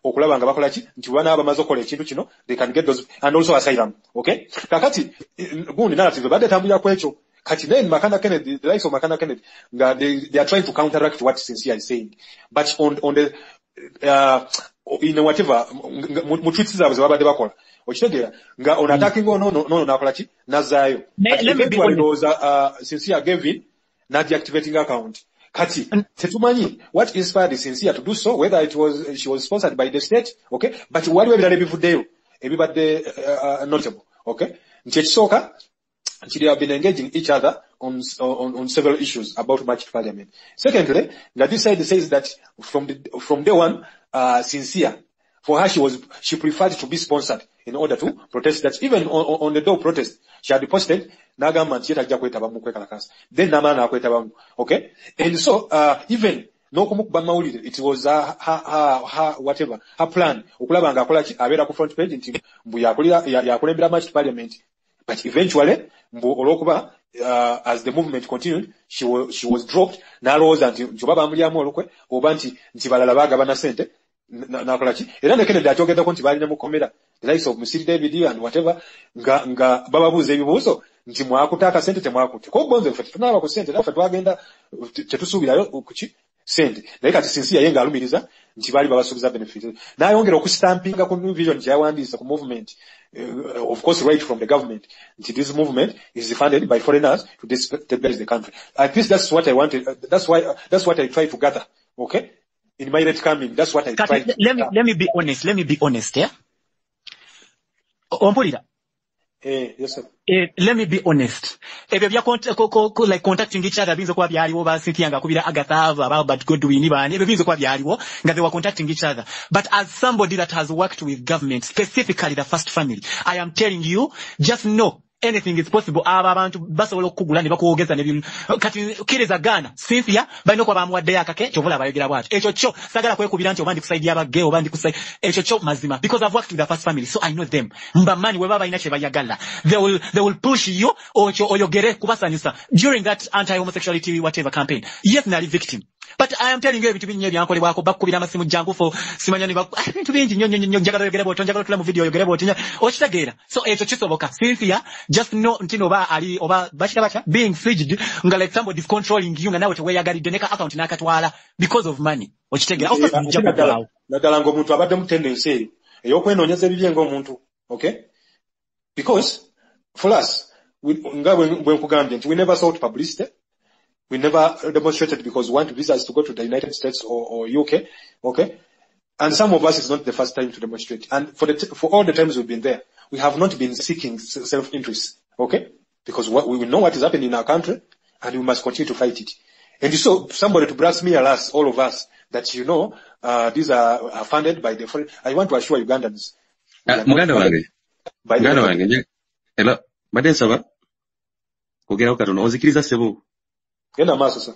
okulaba nga bakola ki nti bana abamaze okola ekintu kino they can get those and also asylum. Okay, kakati gundi narrative bade tambula kwekyo kati then Makana Kennedy, the likes of Makana Kennedy, they are trying to counteract what Cynthia is saying, but on the in whatever mutwitsi zaabwe babade bakola okitegera nga on attacking no nakola ki nazayo. Let me be honest. Cynthia gave in na deactivating account. Kati, tetumanyi, what inspired Cynthia to do so, whether she was sponsored by the state, okay, but what we have been everybody notable, okay. Nchechisoka, they have been engaging each other on several issues about matched parliament. Secondly, this side says that from day one, Cynthia, for her, she preferred to be sponsored in order to protest that. Even on the door protest, she had posted, Nagaman, then Namana Kwetabamu. Okay? And so, even, no kumuk bamauli, it was, her, whatever, her plan. Ukulabanga kolachi, avera ku front page, inti, yakulembera matched parliament. But eventually, Olokuba, as the movement continued, she was dropped, naloza, anti, Jubaba Muliamo, Olokwe, Obanti, Ntibalalabaga Banasente, nakolachi era nekene datogeda ko nti bali mukomera the likes of Mr. David and whatever nga bababuze ebibuzo nti mwakutaka sente temwakutte ko bonze fete tunaba ko sente nafe twagenda tetusubirayo kuki sente naye kati Cynthia yenga alumiriza nti bali babasubiza benefit nayongera okustampinga ku new vision jawandisa ku movement of course right from the government nti this movement is funded by foreigners to destabilize the country. At least that's what I wanted, that's what I try to gather. Okay, in my red coming, that's what I tried. Let me be honest, yeah? Ompulira. Yes, sir. Let me be honest. Ebyo bya like contacting each other binzo kwa byaliwo ba Cynthia nga kubira Agatha about Godwin bani ebyo binzo kwa byaliwo nga they were contacting each other. But as somebody that has worked with government, specifically the First Family, I am telling you, just know anything is possible. Aba abantu basobola okugula ne bakuwogeza ne kati kireza Ghana Cynthia balina kwa bamuwadde yakake chovola bayogera bwati ekyo kyo sagala kwekubira nti obandi kusaidia abagge obandi kusaidia ekyo kyo mazima because I've worked with the First Family, so I know them. Mbamani we baba ina kye bayagala, they will push you oyogere kubasanyusa during that anti-homosexuality whatever campaign. Yes, nali victim, but I am telling you ebintu binye byankolebwako bakubira amasimu jangufu simanyani bintu bingi nnyo njagala yogere bwoti njagala tula mu video yogere bwoti okitegeera. So ekyo kisoboka. Cynthia, just know ntino oba ali oba bacha being fridged nga like somebody is controlling you nga nawe teweyagalidde neka account nakatwala because of money okitegeera. Nadala ngo muntu abadde mu tendency ey'okwenonyeza ebibye ng'omuntu. Okay, because for us nga bwe nkugambye nti we never sought publicity. We never demonstrated because we want visas to go to the United States or UK. Okay. And some of us it's not the first time to demonstrate. And for all the times we've been there, we have not been seeking self-interest. Okay. Because we know what is happening in our country and we must continue to fight it. And so somebody to brass me alas, all of us, that these are funded by the foreign. I want to assure Ugandans. Muganda wange. Hello. Madden Saba. Kogera okatono ozikiriza sebo. Genda maaso sir.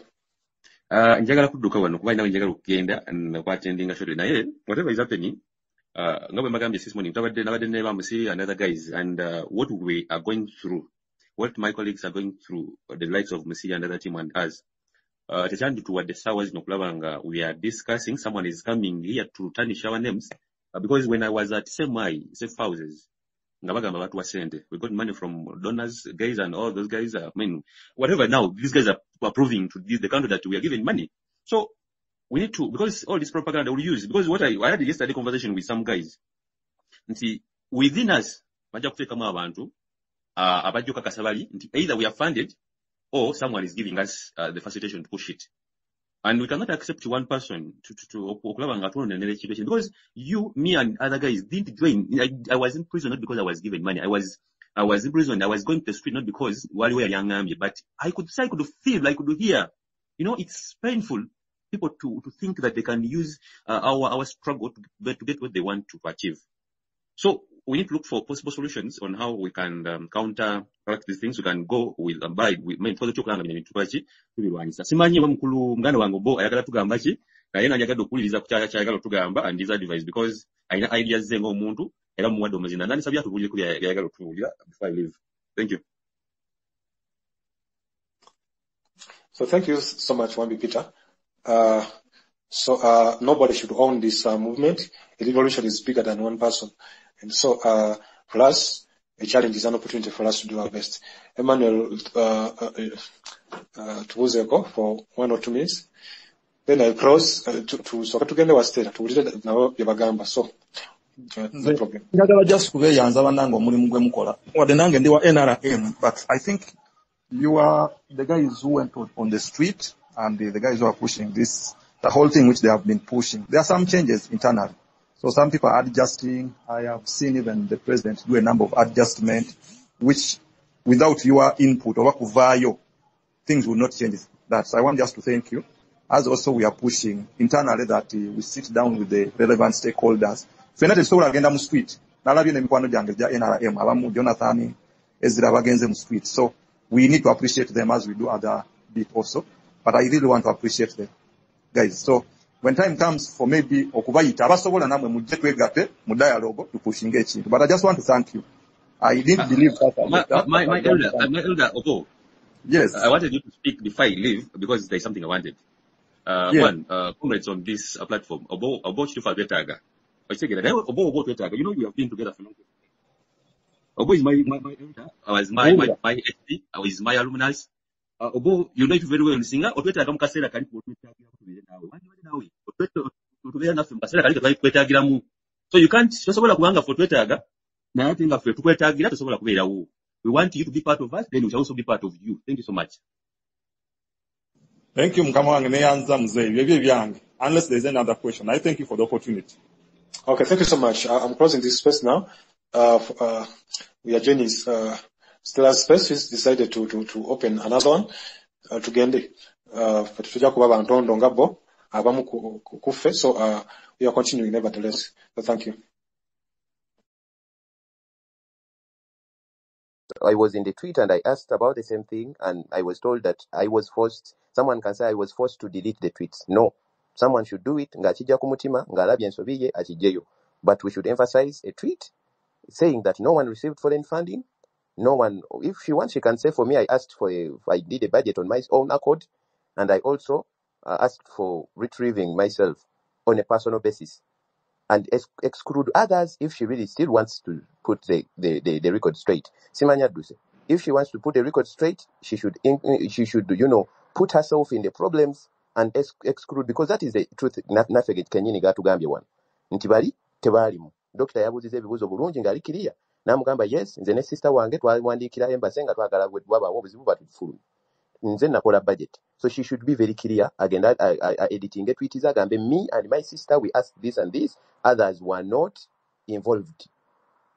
Njagala kudduka wano kuba nawe njagala okugenda n'okwatendinga shortly naye whatever is happening nga bwe mbagambye this morning nabadde ne bamusi and other guys and what we are going through, what my colleagues are going through, the likes of Musi and other team and us, tekyandituwadde essaawa zino okulaba nga we are discussing, someone is coming here to tarnish our names, because when I was at SMI, safe houses, nga bagamba batuwa sente, we got money from donors, guys, and all those guys, I mean, whatever now, these guys are proving to the country that we are giving money. So, we need to, because all this propaganda we use, because what I had yesterday conversation with some guys, nti, within us, bajja kutekamu abantu, abajja kakasabali, nti either we are funded, or someone is giving us the facilitation to push it. And we cannot accept one person to because you, me, and other guys didn't join. I was in prison not because I was given money. I was in prison. I was going to the street not because while we were young army, but I could feel, I could hear. You know, it's painful people to think that they can use our struggle to get what they want to achieve. So we need to look for possible solutions on how we can counteract these things. We can go with abide with main for the chocolate and tupachi tubirwanyisa. Simanyi wa mukulu mgana wangu bo ayagala tugamba ki kayena njagala okuwuliriza ku kyayagala tugamba and his advice because ayina ideas ze ng'omuntu era muwadde omuzina nani sabya tubulire kuli ayagala otuwulira before I leave. Thank you. So thank you so much, Wambi Peter. Nobody should own this movement. A revolution is bigger than one person. And so, for us, a challenge is an opportunity for us to do our best. Emmanuel, tubuzeko for 1 or 2 minutes. Then I cross to soka tugende wastera tuwulire nabo byabagamba. So, no problem. Njagala just kubeyanza banange omulimu gwe mukola. Wadde nange ndi wa NRM, but I think you are the guys who went on the street and the guys who are pushing this, the whole thing which they have been pushing. There are some changes internally. So some people are adjusting. I have seen even the president do a number of adjustments, which without your input or kuvayo, things will not change. That so I want just to thank you. As also we are pushing internally that we sit down with the relevant stakeholders. Fena tesobola agenda mu street. Nalabye n'emikwano gyange gya NRM abamu Jonathan Ezra bagenze mu street. So we need to appreciate them as we do other bit also. But I really want to appreciate them, guys. So when time comes for maybe okubayita abasobola namwe mujje twegatte mu dialogue to pushing ekintu. But I just want to thank you. I didn't believe that. My elder, Obo. Yes. I wanted you to speak before I leave because there's something I wanted. One, comrades on this platform. Obo Chifa Betaga. Obo Betaga. You know we have been together for long. Obo is my elder. I was my HP. I was my alumnus. Obo, you know it very well in singer. Otweta kama kasera kali kutwetagira kutubire nawe. Wani nawe. Otweta kutubire nafe kasera kali kwetagira mu. So you can't tosobola kubanga for twetaga. Na ati nga fe tukwetagira tosobola kubeera wo. We want you to be part of us, then we shall also be part of you. Thank you so much. Thank you, mkama wange neyanza mzee. Byebye byange. Unless there's any other question. I thank you for the opportunity. Okay, thank you so much. I'm closing this space now. We are joining Stella's space. She's decided to open another one. Tugende. Tujja kuba bantu ndongabo abamu kufe. So we are continuing nevertheless. So thank you. I was in the tweet and I asked about the same thing, and I was told that I was forced. Someone can say I was forced to delete the tweets. No, someone should do it. Ngachija kumutima, ngalabye nsobiye achijeyo. But we should emphasize a tweet saying that no one received foreign funding. No one. If she wants, she can say for me. I did a budget on my own accord, and I also asked for retrieving myself on a personal basis. And exclude others if she really still wants to put the record straight. Simanya Duse. If she wants to put the record straight, she should put herself in the problems and exclude, because that is the truth. Nafeget kenyini gatugambye one. Ntibali tebalimu. Doctor yabuzize ebibuzo bulungi ngali kiriya. Namugamba yes, nze ne sister wange twawandikira embassy nga twagala bwaba obuzibu batufulu. Nze nakola budget. So she should be very clear. Again, editing a tweet is agambe me and my sister, we asked this and this. Others were not involved.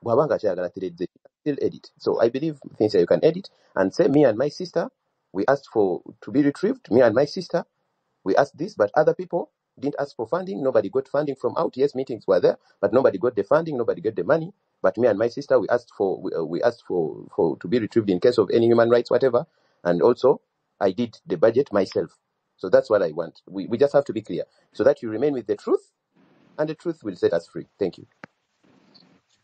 Still edit. So I believe things that you can edit and say me and my sister, we asked to be retrieved. Me and my sister, we asked this, but other people didn't ask for funding. Nobody got funding from out. Yes, meetings were there, but nobody got the funding. Nobody got the money. But me and my sister, we asked for to be retrieved in case of any human rights, whatever. And also, I did the budget myself. So that's what I want. We just have to be clear so that you remain with the truth, and the truth will set us free. Thank you.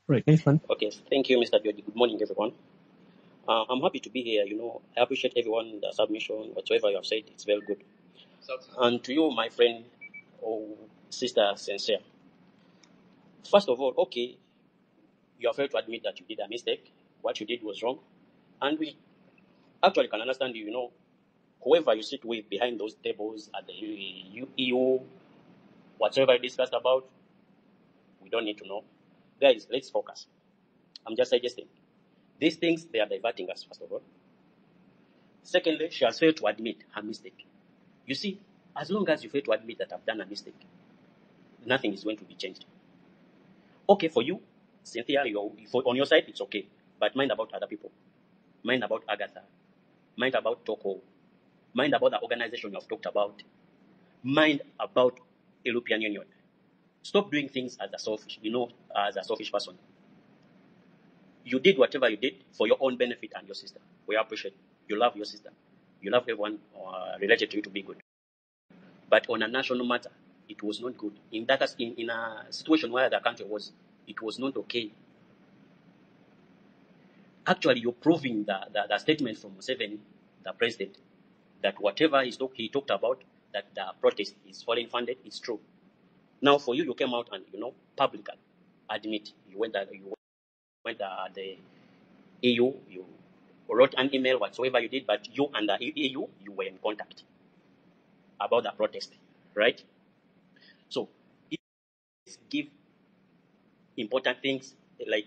Right, Nathan. Okay, thank you, Mr. George. Good morning, everyone. I'm happy to be here. I appreciate everyone, the submission, whatsoever you have said. It's very good. And to you, my friend or sister Sincere, first of all, okay, you are fair to admit that you did a mistake. What you did was wrong. And we actually can understand you, whoever you sit with behind those tables at the EU, whatever you discussed about, we don't need to know. Guys, let's focus. I'm just suggesting. These things, they are diverting us, first of all. Secondly, she has failed to admit her mistake. You see, as long as you fail to admit that I've done a mistake, nothing is going to be changed. Okay, for you, Cynthia, on your side, it's okay. But mind about other people. Mind about Agatha. Mind about Toko. Mind about the organization you have talked about. Mind about European Union. Stop doing things as a selfish person. You did whatever you did for your own benefit and your sister. We appreciate. You love your sister. You love everyone related to you to be good. But on a national matter, it was not good. In a situation where the country was, it was not okay. Actually, you're proving the statement from Museveni, the president, that whatever he talked about, that the protest is foreign funded, is true. Now, for you, you came out and, publicly admit you went the EU, you wrote an email, whatsoever you did, but you and the EU, you were in contact about the protest, right? So, give important things like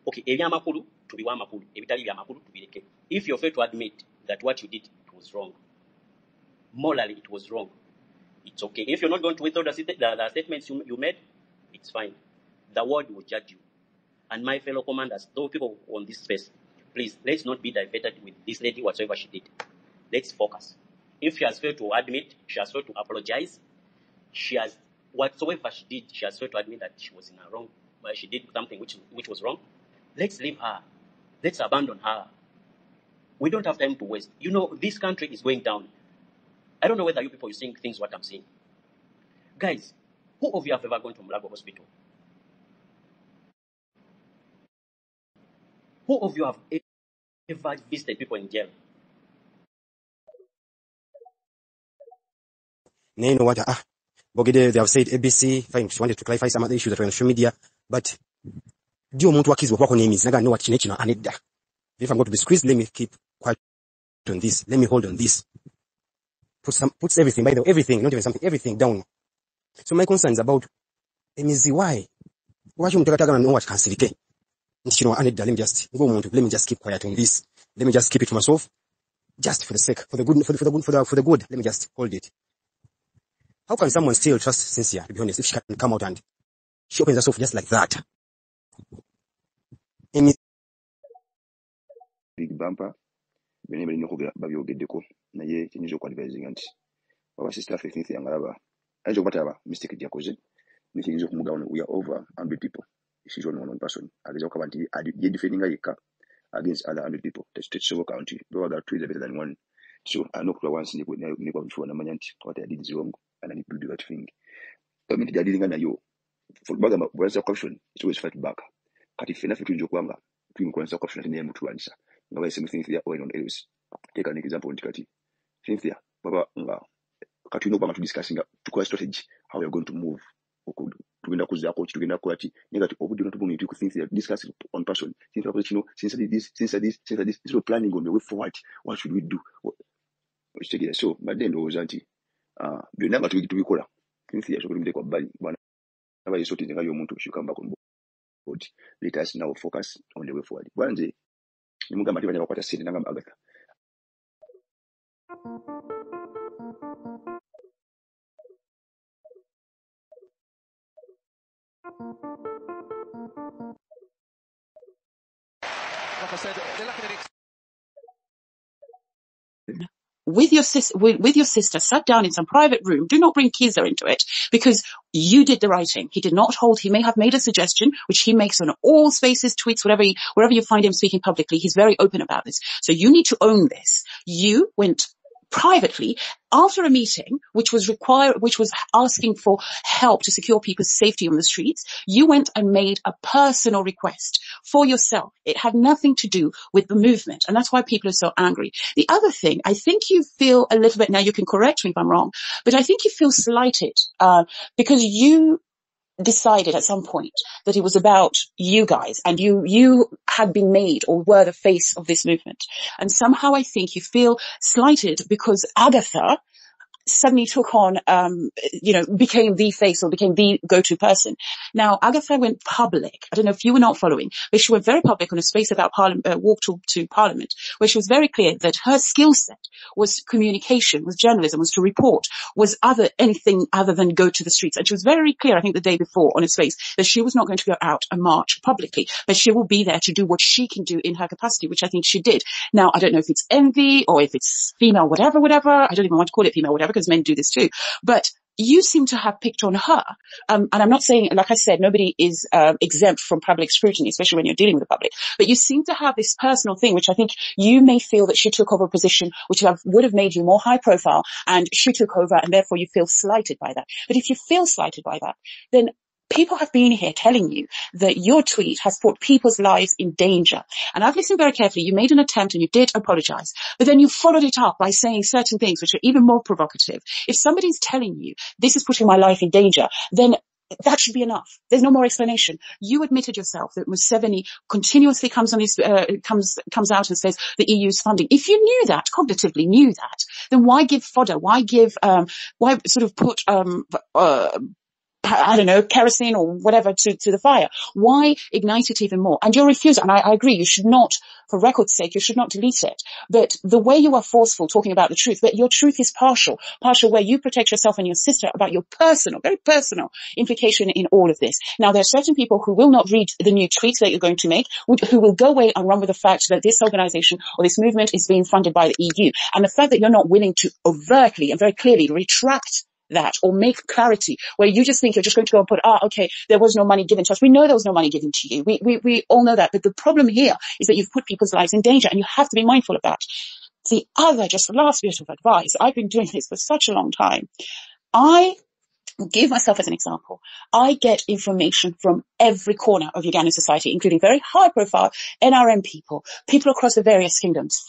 okay, ebi amakulu to be amakulu, ebitali bya amakulu to be leke. If you're fair to admit that what you did was wrong, morally it was wrong, it's okay. If you're not going to withdraw the statements you made, it's fine. The world will judge you. And my fellow commanders, those people on this space, please, let's not be diverted with this lady, whatsoever she did. Let's focus. If she has failed to admit, she has failed to apologize, whatsoever she did, she has failed to admit that she was in a wrong, but she did something which was wrong. Let's leave her. Let's abandon her. We don't have time to waste. This country is going down. I don't know whether you people are seeing things what I'm seeing. Guys, who of you have ever gone to Mulago Hospital? Who of you have ever visited people in jail? You know what? Bogede, they have said ABC. Fine, she wanted to clarify some other issues that were on social media, but do you want to accuse what name is? Naga know what chinechina anida. If I'm going to be squeezed, let me keep quiet on this. Let me hold on this. Puts everything, by the way, everything, not even something, everything down. So my concern is about Emizi, why? Why you know what can say? Let me just keep quiet on this. Let me just keep it to myself. Just for the sake, for the good, let me just hold it. How can someone still trust Cynthia, to be honest, if she can come out and she opens herself just like that? Big bumper, benebali nokubya babyogeddeko naye kinyizo kwa advising nti baba sister Cynthia ngalaba aje kubataba mistake yakoze nikinyizo kumugawano we are over 100 people. She's only one person. Ageza kwa banti ye defending yeka against other 100 people. The state civil county though that two is better than one. So I know kwa once ni kwa mfua na manyanti what I did is wrong and I need to do that thing. Community ya dealing na yo for baga mabweza corruption it always fight back. Kati fena fitu njo kwamba twin kwa corruption ni mtu anisa. Ngawa same thing here or on else. Take an example ntikati. Cynthia baba nga kati no bama to discussing to strategy how we are going to move. Tugenda kuza coach tugenda ko ati negative obudde not to Cynthia discuss on person Cynthia since this is planning on the way forward. What should we do? So but then was anti byonna nga tubikola Cynthia sokulimide kwa bali bwana abaye soti nga yo muntu shikamba ko board. Let us now focus on the way forward. Bwanje nimugamba tibanya bakwata siri nanga Agatha. Like I said, they're looking at it. With your sister, sat down in some private room. Do not bring Kiza into it, because you did the writing. He did not hold. He may have made a suggestion, which he makes on all spaces, tweets, wherever you find him speaking publicly. He's very open about this. So you need to own this. You went privately, after a meeting, which was asking for help to secure people's safety on the streets, you went and made a personal request for yourself. It had nothing to do with the movement. And that's why people are so angry. The other thing, I think you feel a little bit, now you can correct me if I'm wrong, but I think you feel slighted, because you decided at some point that it was about you guys and you had been made or were the face of this movement. And somehow I think you feel slighted because Agatha suddenly took on, became the face or became the go-to person. Now, Agatha went public. I don't know if you were not following, but she went very public on a space about walk to Parliament, where she was very clear that her skill set was communication, was journalism, was to report, was anything other than go to the streets. And she was very clear, I think the day before on a space, that she was not going to go out and march publicly, but she will be there to do what she can do in her capacity, which I think she did. Now, I don't know if it's envy or if it's female, whatever. I don't even want to call it female, whatever, because men do this too. But you seem to have picked on her. And I'm not saying, like I said, nobody is exempt from public scrutiny, especially when you're dealing with the public. But you seem to have this personal thing, which I think you may feel that she took over a position which would have made you more high profile, and she took over, and therefore you feel slighted by that. But if you feel slighted by that, then people have been here telling you that your tweet has put people's lives in danger. And I've listened very carefully. You made an attempt and you did apologize, but then you followed it up by saying certain things which are even more provocative. If somebody's telling you this is putting my life in danger, then that should be enough. There's no more explanation. You admitted yourself that Museveni continuously comes out and says the EU's funding. If you knew that, cognitively knew that, then why give fodder? Why sort of put, I don't know, kerosene or whatever to the fire? Why ignite it even more? And your refusal, and I agree, you should not, for record's sake, you should not delete it. But the way you are forceful talking about the truth, but your truth is partial where you protect yourself and your sister about your personal, very personal implication in all of this. Now, there are certain people who will not read the new tweets that you're going to make, who will go away and run with the fact that this organization or this movement is being funded by the EU. And the fact that you're not willing to overtly and very clearly retract that or make clarity, where you just think you're just going to go and put, okay, there was no money given to us. We know there was no money given to you. We all know that. But the problem here is that you've put people's lives in danger, and you have to be mindful of that. The other, just last bit of advice, I've been doing this for such a long time. I give myself as an example. I get information from every corner of Ugandan society, including very high profile NRM people across the various kingdoms.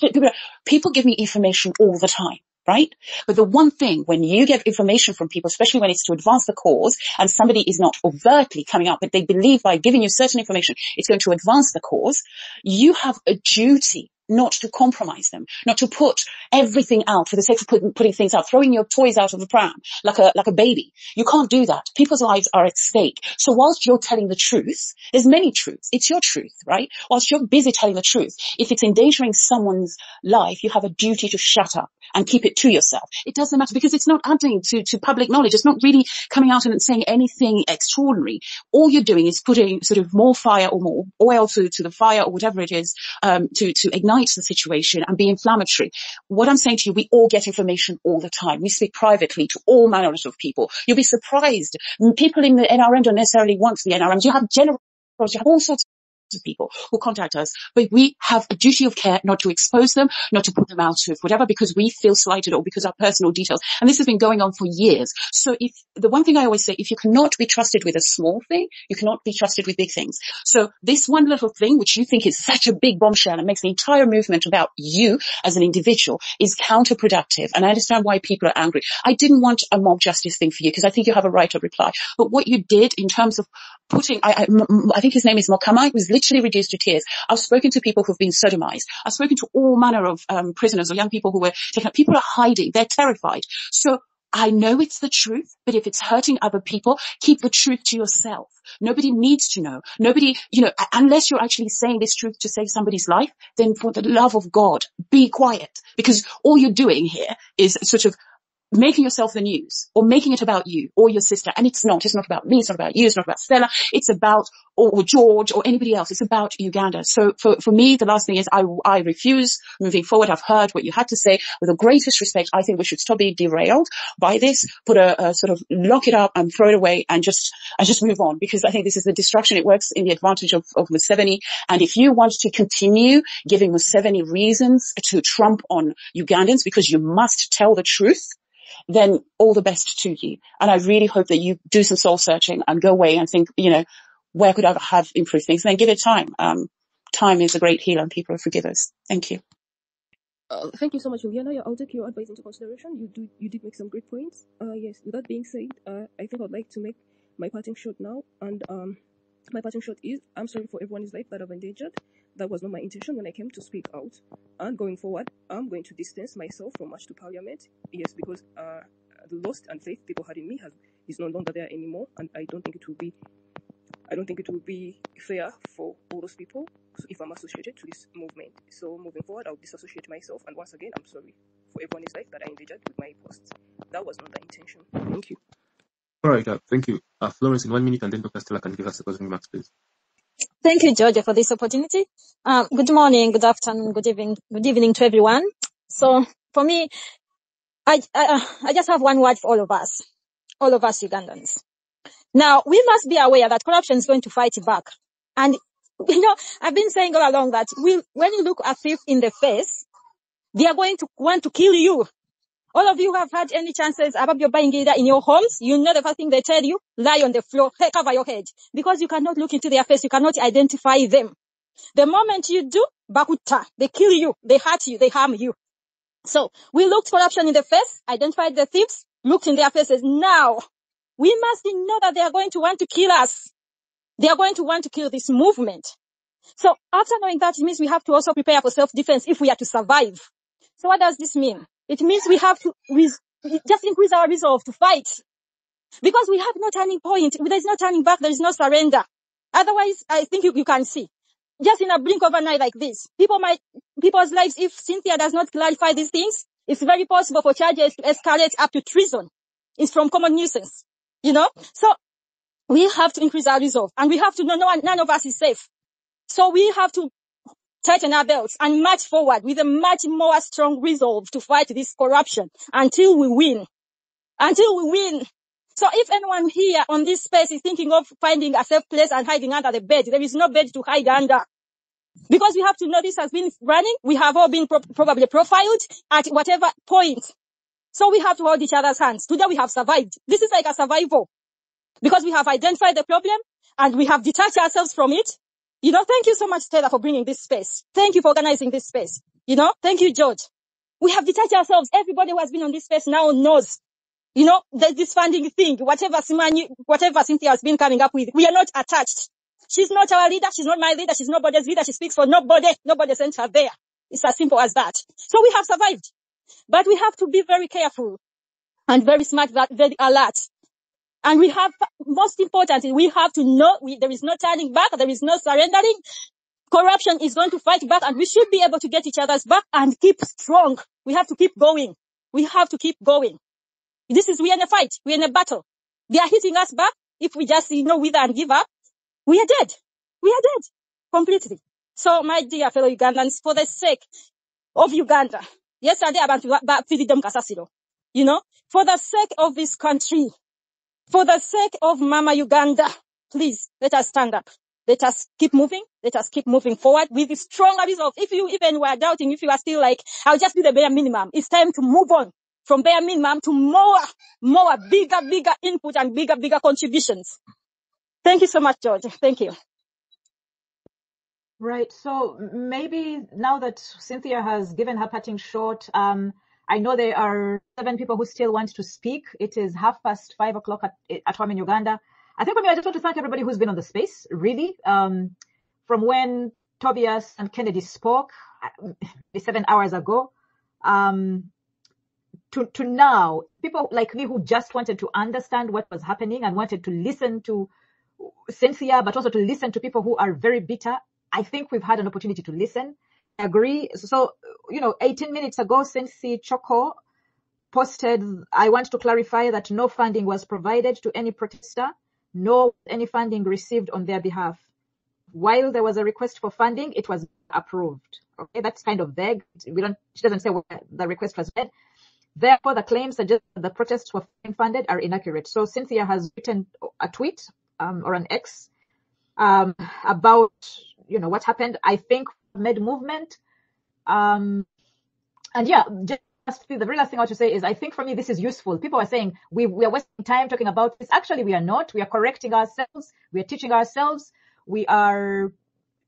People give me information all the time. Right? But the one thing, when you get information from people, especially when it's to advance the cause, and somebody is not overtly coming out, but they believe by giving you certain information, it's going to advance the cause, you have a duty not to compromise them, not to put everything out for the sake of putting things out, throwing your toys out of the pram like a baby. You can't do that. People's lives are at stake. So whilst you're telling the truth, there's many truths. It's your truth, right? Whilst you're busy telling the truth, if it's endangering someone's life, you have a duty to shut up and keep it to yourself. It doesn't matter, because it's not adding to public knowledge. It's not really coming out and saying anything extraordinary. All you're doing is putting sort of more fire or more oil to the fire or whatever it is, to ignite the situation and be inflammatory. What I'm saying to you, we all get information all the time. We speak privately to all manners of people. You'll be surprised. People in the NRM don't necessarily want the NRM. You have generals, you have all sorts of people who contact us, but we have a duty of care not to expose them, not to put them out of whatever, because we feel slighted or because our personal details. And this has been going on for years. So if the one thing I always say, if you cannot be trusted with a small thing, you cannot be trusted with big things. So this one little thing, which you think is such a big bombshell and makes the entire movement about you as an individual, is counterproductive. And I understand why people are angry. I didn't want a mob justice thing for you, because I think you have a right to reply. But what you did in terms of putting, I think his name is Mokama, was literally reduced to tears. I've spoken to people who've been sodomized. I've spoken to all manner of prisoners or young people who were taken up. People are hiding. They're terrified. So I know it's the truth, but if it's hurting other people, keep the truth to yourself. Nobody needs to know. Nobody, unless you're actually saying this truth to save somebody's life, then for the love of God, be quiet. Because all you're doing here is sort of making yourself the news or making it about you or your sister. And it's not about me. It's not about you. It's not about Stella. It's about, or George or anybody else. It's about Uganda. So for me, the last thing is I refuse moving forward. I've heard what you had to say. With the greatest respect, I think we should stop being derailed by this, put a sort of lock it up and throw it away and just move on, because I think this is the distraction. It works in the advantage of Museveni. And if you want to continue giving Museveni reasons to trump on Ugandans because you must tell the truth, then all the best to you. And I really hope that you do some soul searching and go away and think, where could I have improved things? And then give it time. Time is a great healer and people are forgivers. Thank you. Thank you so much, Juliana. Yeah, I'll take your advice into consideration. You did make some great points. Yes, with that being said, I think I'd like to make my parting shot now. And my parting shot is, I'm sorry for everyone's life that I've endangered. That was not my intention when I came to speak out. And going forward, I'm going to distance myself from March to Parliament. Yes, because the lust and faith people had in me is no longer there anymore, and I don't think it will be fair for all those people if I'm associated to this movement. So moving forward, I'll disassociate myself. And once again, I'm sorry for everyone's life that I endangered with my posts. That was not the intention. Thank you. All right, thank you. Florence, in 1 minute, and then Dr. Stella can give us the closing remarks, please. Thank you, Georgia, for this opportunity. Good morning, good afternoon, good evening to everyone. So for me, I just have one word for all of us Ugandans. Now, we must be aware that corruption is going to fight back. And, I've been saying all along that when you look a thief in the face, they are going to want to kill you. All of you who have had any chances about your buying either in your homes, the first thing they tell you, lie on the floor, cover your head. Because you cannot look into their face, you cannot identify them. The moment you do, bakuta, they kill you, they hurt you, they harm you. So, we looked corruption in the face, identified the thieves, looked in their faces. Now, we must know that they are going to want to kill us. They are going to want to kill this movement. So, after knowing that, it means we have to also prepare for self-defense if we are to survive. So what does this mean? It means we have to just increase our resolve to fight. Because we have no turning point. There is no turning back. There is no surrender. Otherwise, I think you can see. Just in a blink of an eye like this, people's lives, if Cynthia does not clarify these things, it's very possible for charges to escalate up to treason. It's from common nuisance. So we have to increase our resolve. And we have to know none of us is safe. So we have to tighten our belts and march forward with a much more strong resolve to fight this corruption until we win. So if anyone here on this space is thinking of finding a safe place and hiding under the bed, there is no bed to hide under. Because we have to know this has been running. We have all been probably profiled at whatever point. So we have to hold each other's hands. Today we have survived. This is like a survival. Because we have identified the problem and we have detached ourselves from it. Thank you so much, Stella, for bringing this space. Thank you for organizing this space. Thank you, George. We have detached ourselves. Everybody who has been on this space now knows. There's this funding thing, whatever Cynthia has been coming up with, we are not attached. She's not our leader. She's not my leader. She's nobody's leader. She speaks for nobody. Nobody sent her there. It's as simple as that. So we have survived. But we have to be very careful and very smart, very alert. And most importantly, we have to know there is no turning back. There is no surrendering. Corruption is going to fight back and we should be able to get each other's back and keep strong. We have to keep going. We are in a fight. We're in a battle. They are hitting us back. If we just, wither and give up, we are dead. Completely. So, my dear fellow Ugandans, for the sake of Uganda, yesterday about freedom kasasiro, for the sake of this country, for the sake of Mama Uganda, please, let us stand up. Let us keep moving. Let us keep moving forward with strong resolve. If you even were doubting, if you are still like, I'll just do the bare minimum, it's time to move on from bare minimum to more, bigger input and bigger contributions. Thank you so much, George. Thank you. Right. So maybe now that Cynthia has given her parting shot, I know there are 7 people who still want to speak. It is 5:30 at home in Uganda. I think for me, I just want to thank everybody who's been on the space, really. From when Tobias and Kennedy spoke 7 hours ago, to now, people like me who just wanted to understand what was happening and wanted to listen to Cynthia, but also to listen to people who are very bitter. I think we've had an opportunity to listen. I agree. So, 18 minutes ago, Sensi Choko posted, I want to clarify that no funding was provided to any protester, nor any funding received on their behalf. While there was a request for funding, it was approved. Okay, that's kind of vague. She doesn't say where the request was made. Therefore, the claims suggest that the protests were funded are inaccurate. So Cynthia has written a tweet or an X about what happened. I think made movement. And yeah, just the very last thing I want to say is I think for me this is useful. People are saying we are wasting time talking about this. Actually, we are not. We are correcting ourselves. We are teaching ourselves. We are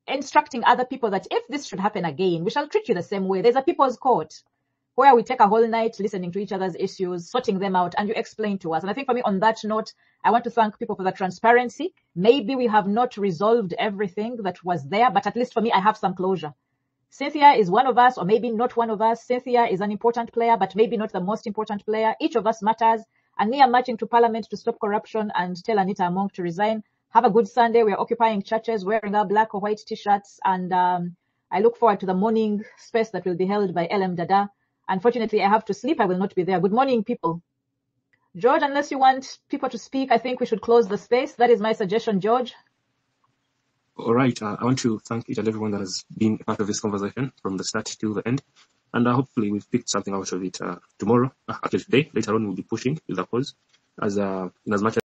instructing other people that if this should happen again, we shall treat you the same way. There's a people's court where we take a whole night listening to each other's issues, sorting them out, and you explain to us. And I think for me, on that note, I want to thank people for the transparency. Maybe we have not resolved everything that was there, but at least for me, I have some closure. Cynthia is one of us, or maybe not one of us. Cynthia is an important player, but maybe not the most important player. Each of us matters. And me, I'm marching to Parliament to stop corruption and tell Anita Among to resign. Have a good Sunday. We are occupying churches, wearing our black or white T-shirts. And I look forward to the morning space that will be held by LM Dada. Unfortunately, I have to sleep. I will not be there. Good morning, people. George, unless you want people to speak, I think we should close the space. That is my suggestion, George. All right. I want to thank each and everyone that has been a part of this conversation from the start to the end. And hopefully we've picked something out of it tomorrow. Actually, today, later on, we'll be pushing with the cause in as much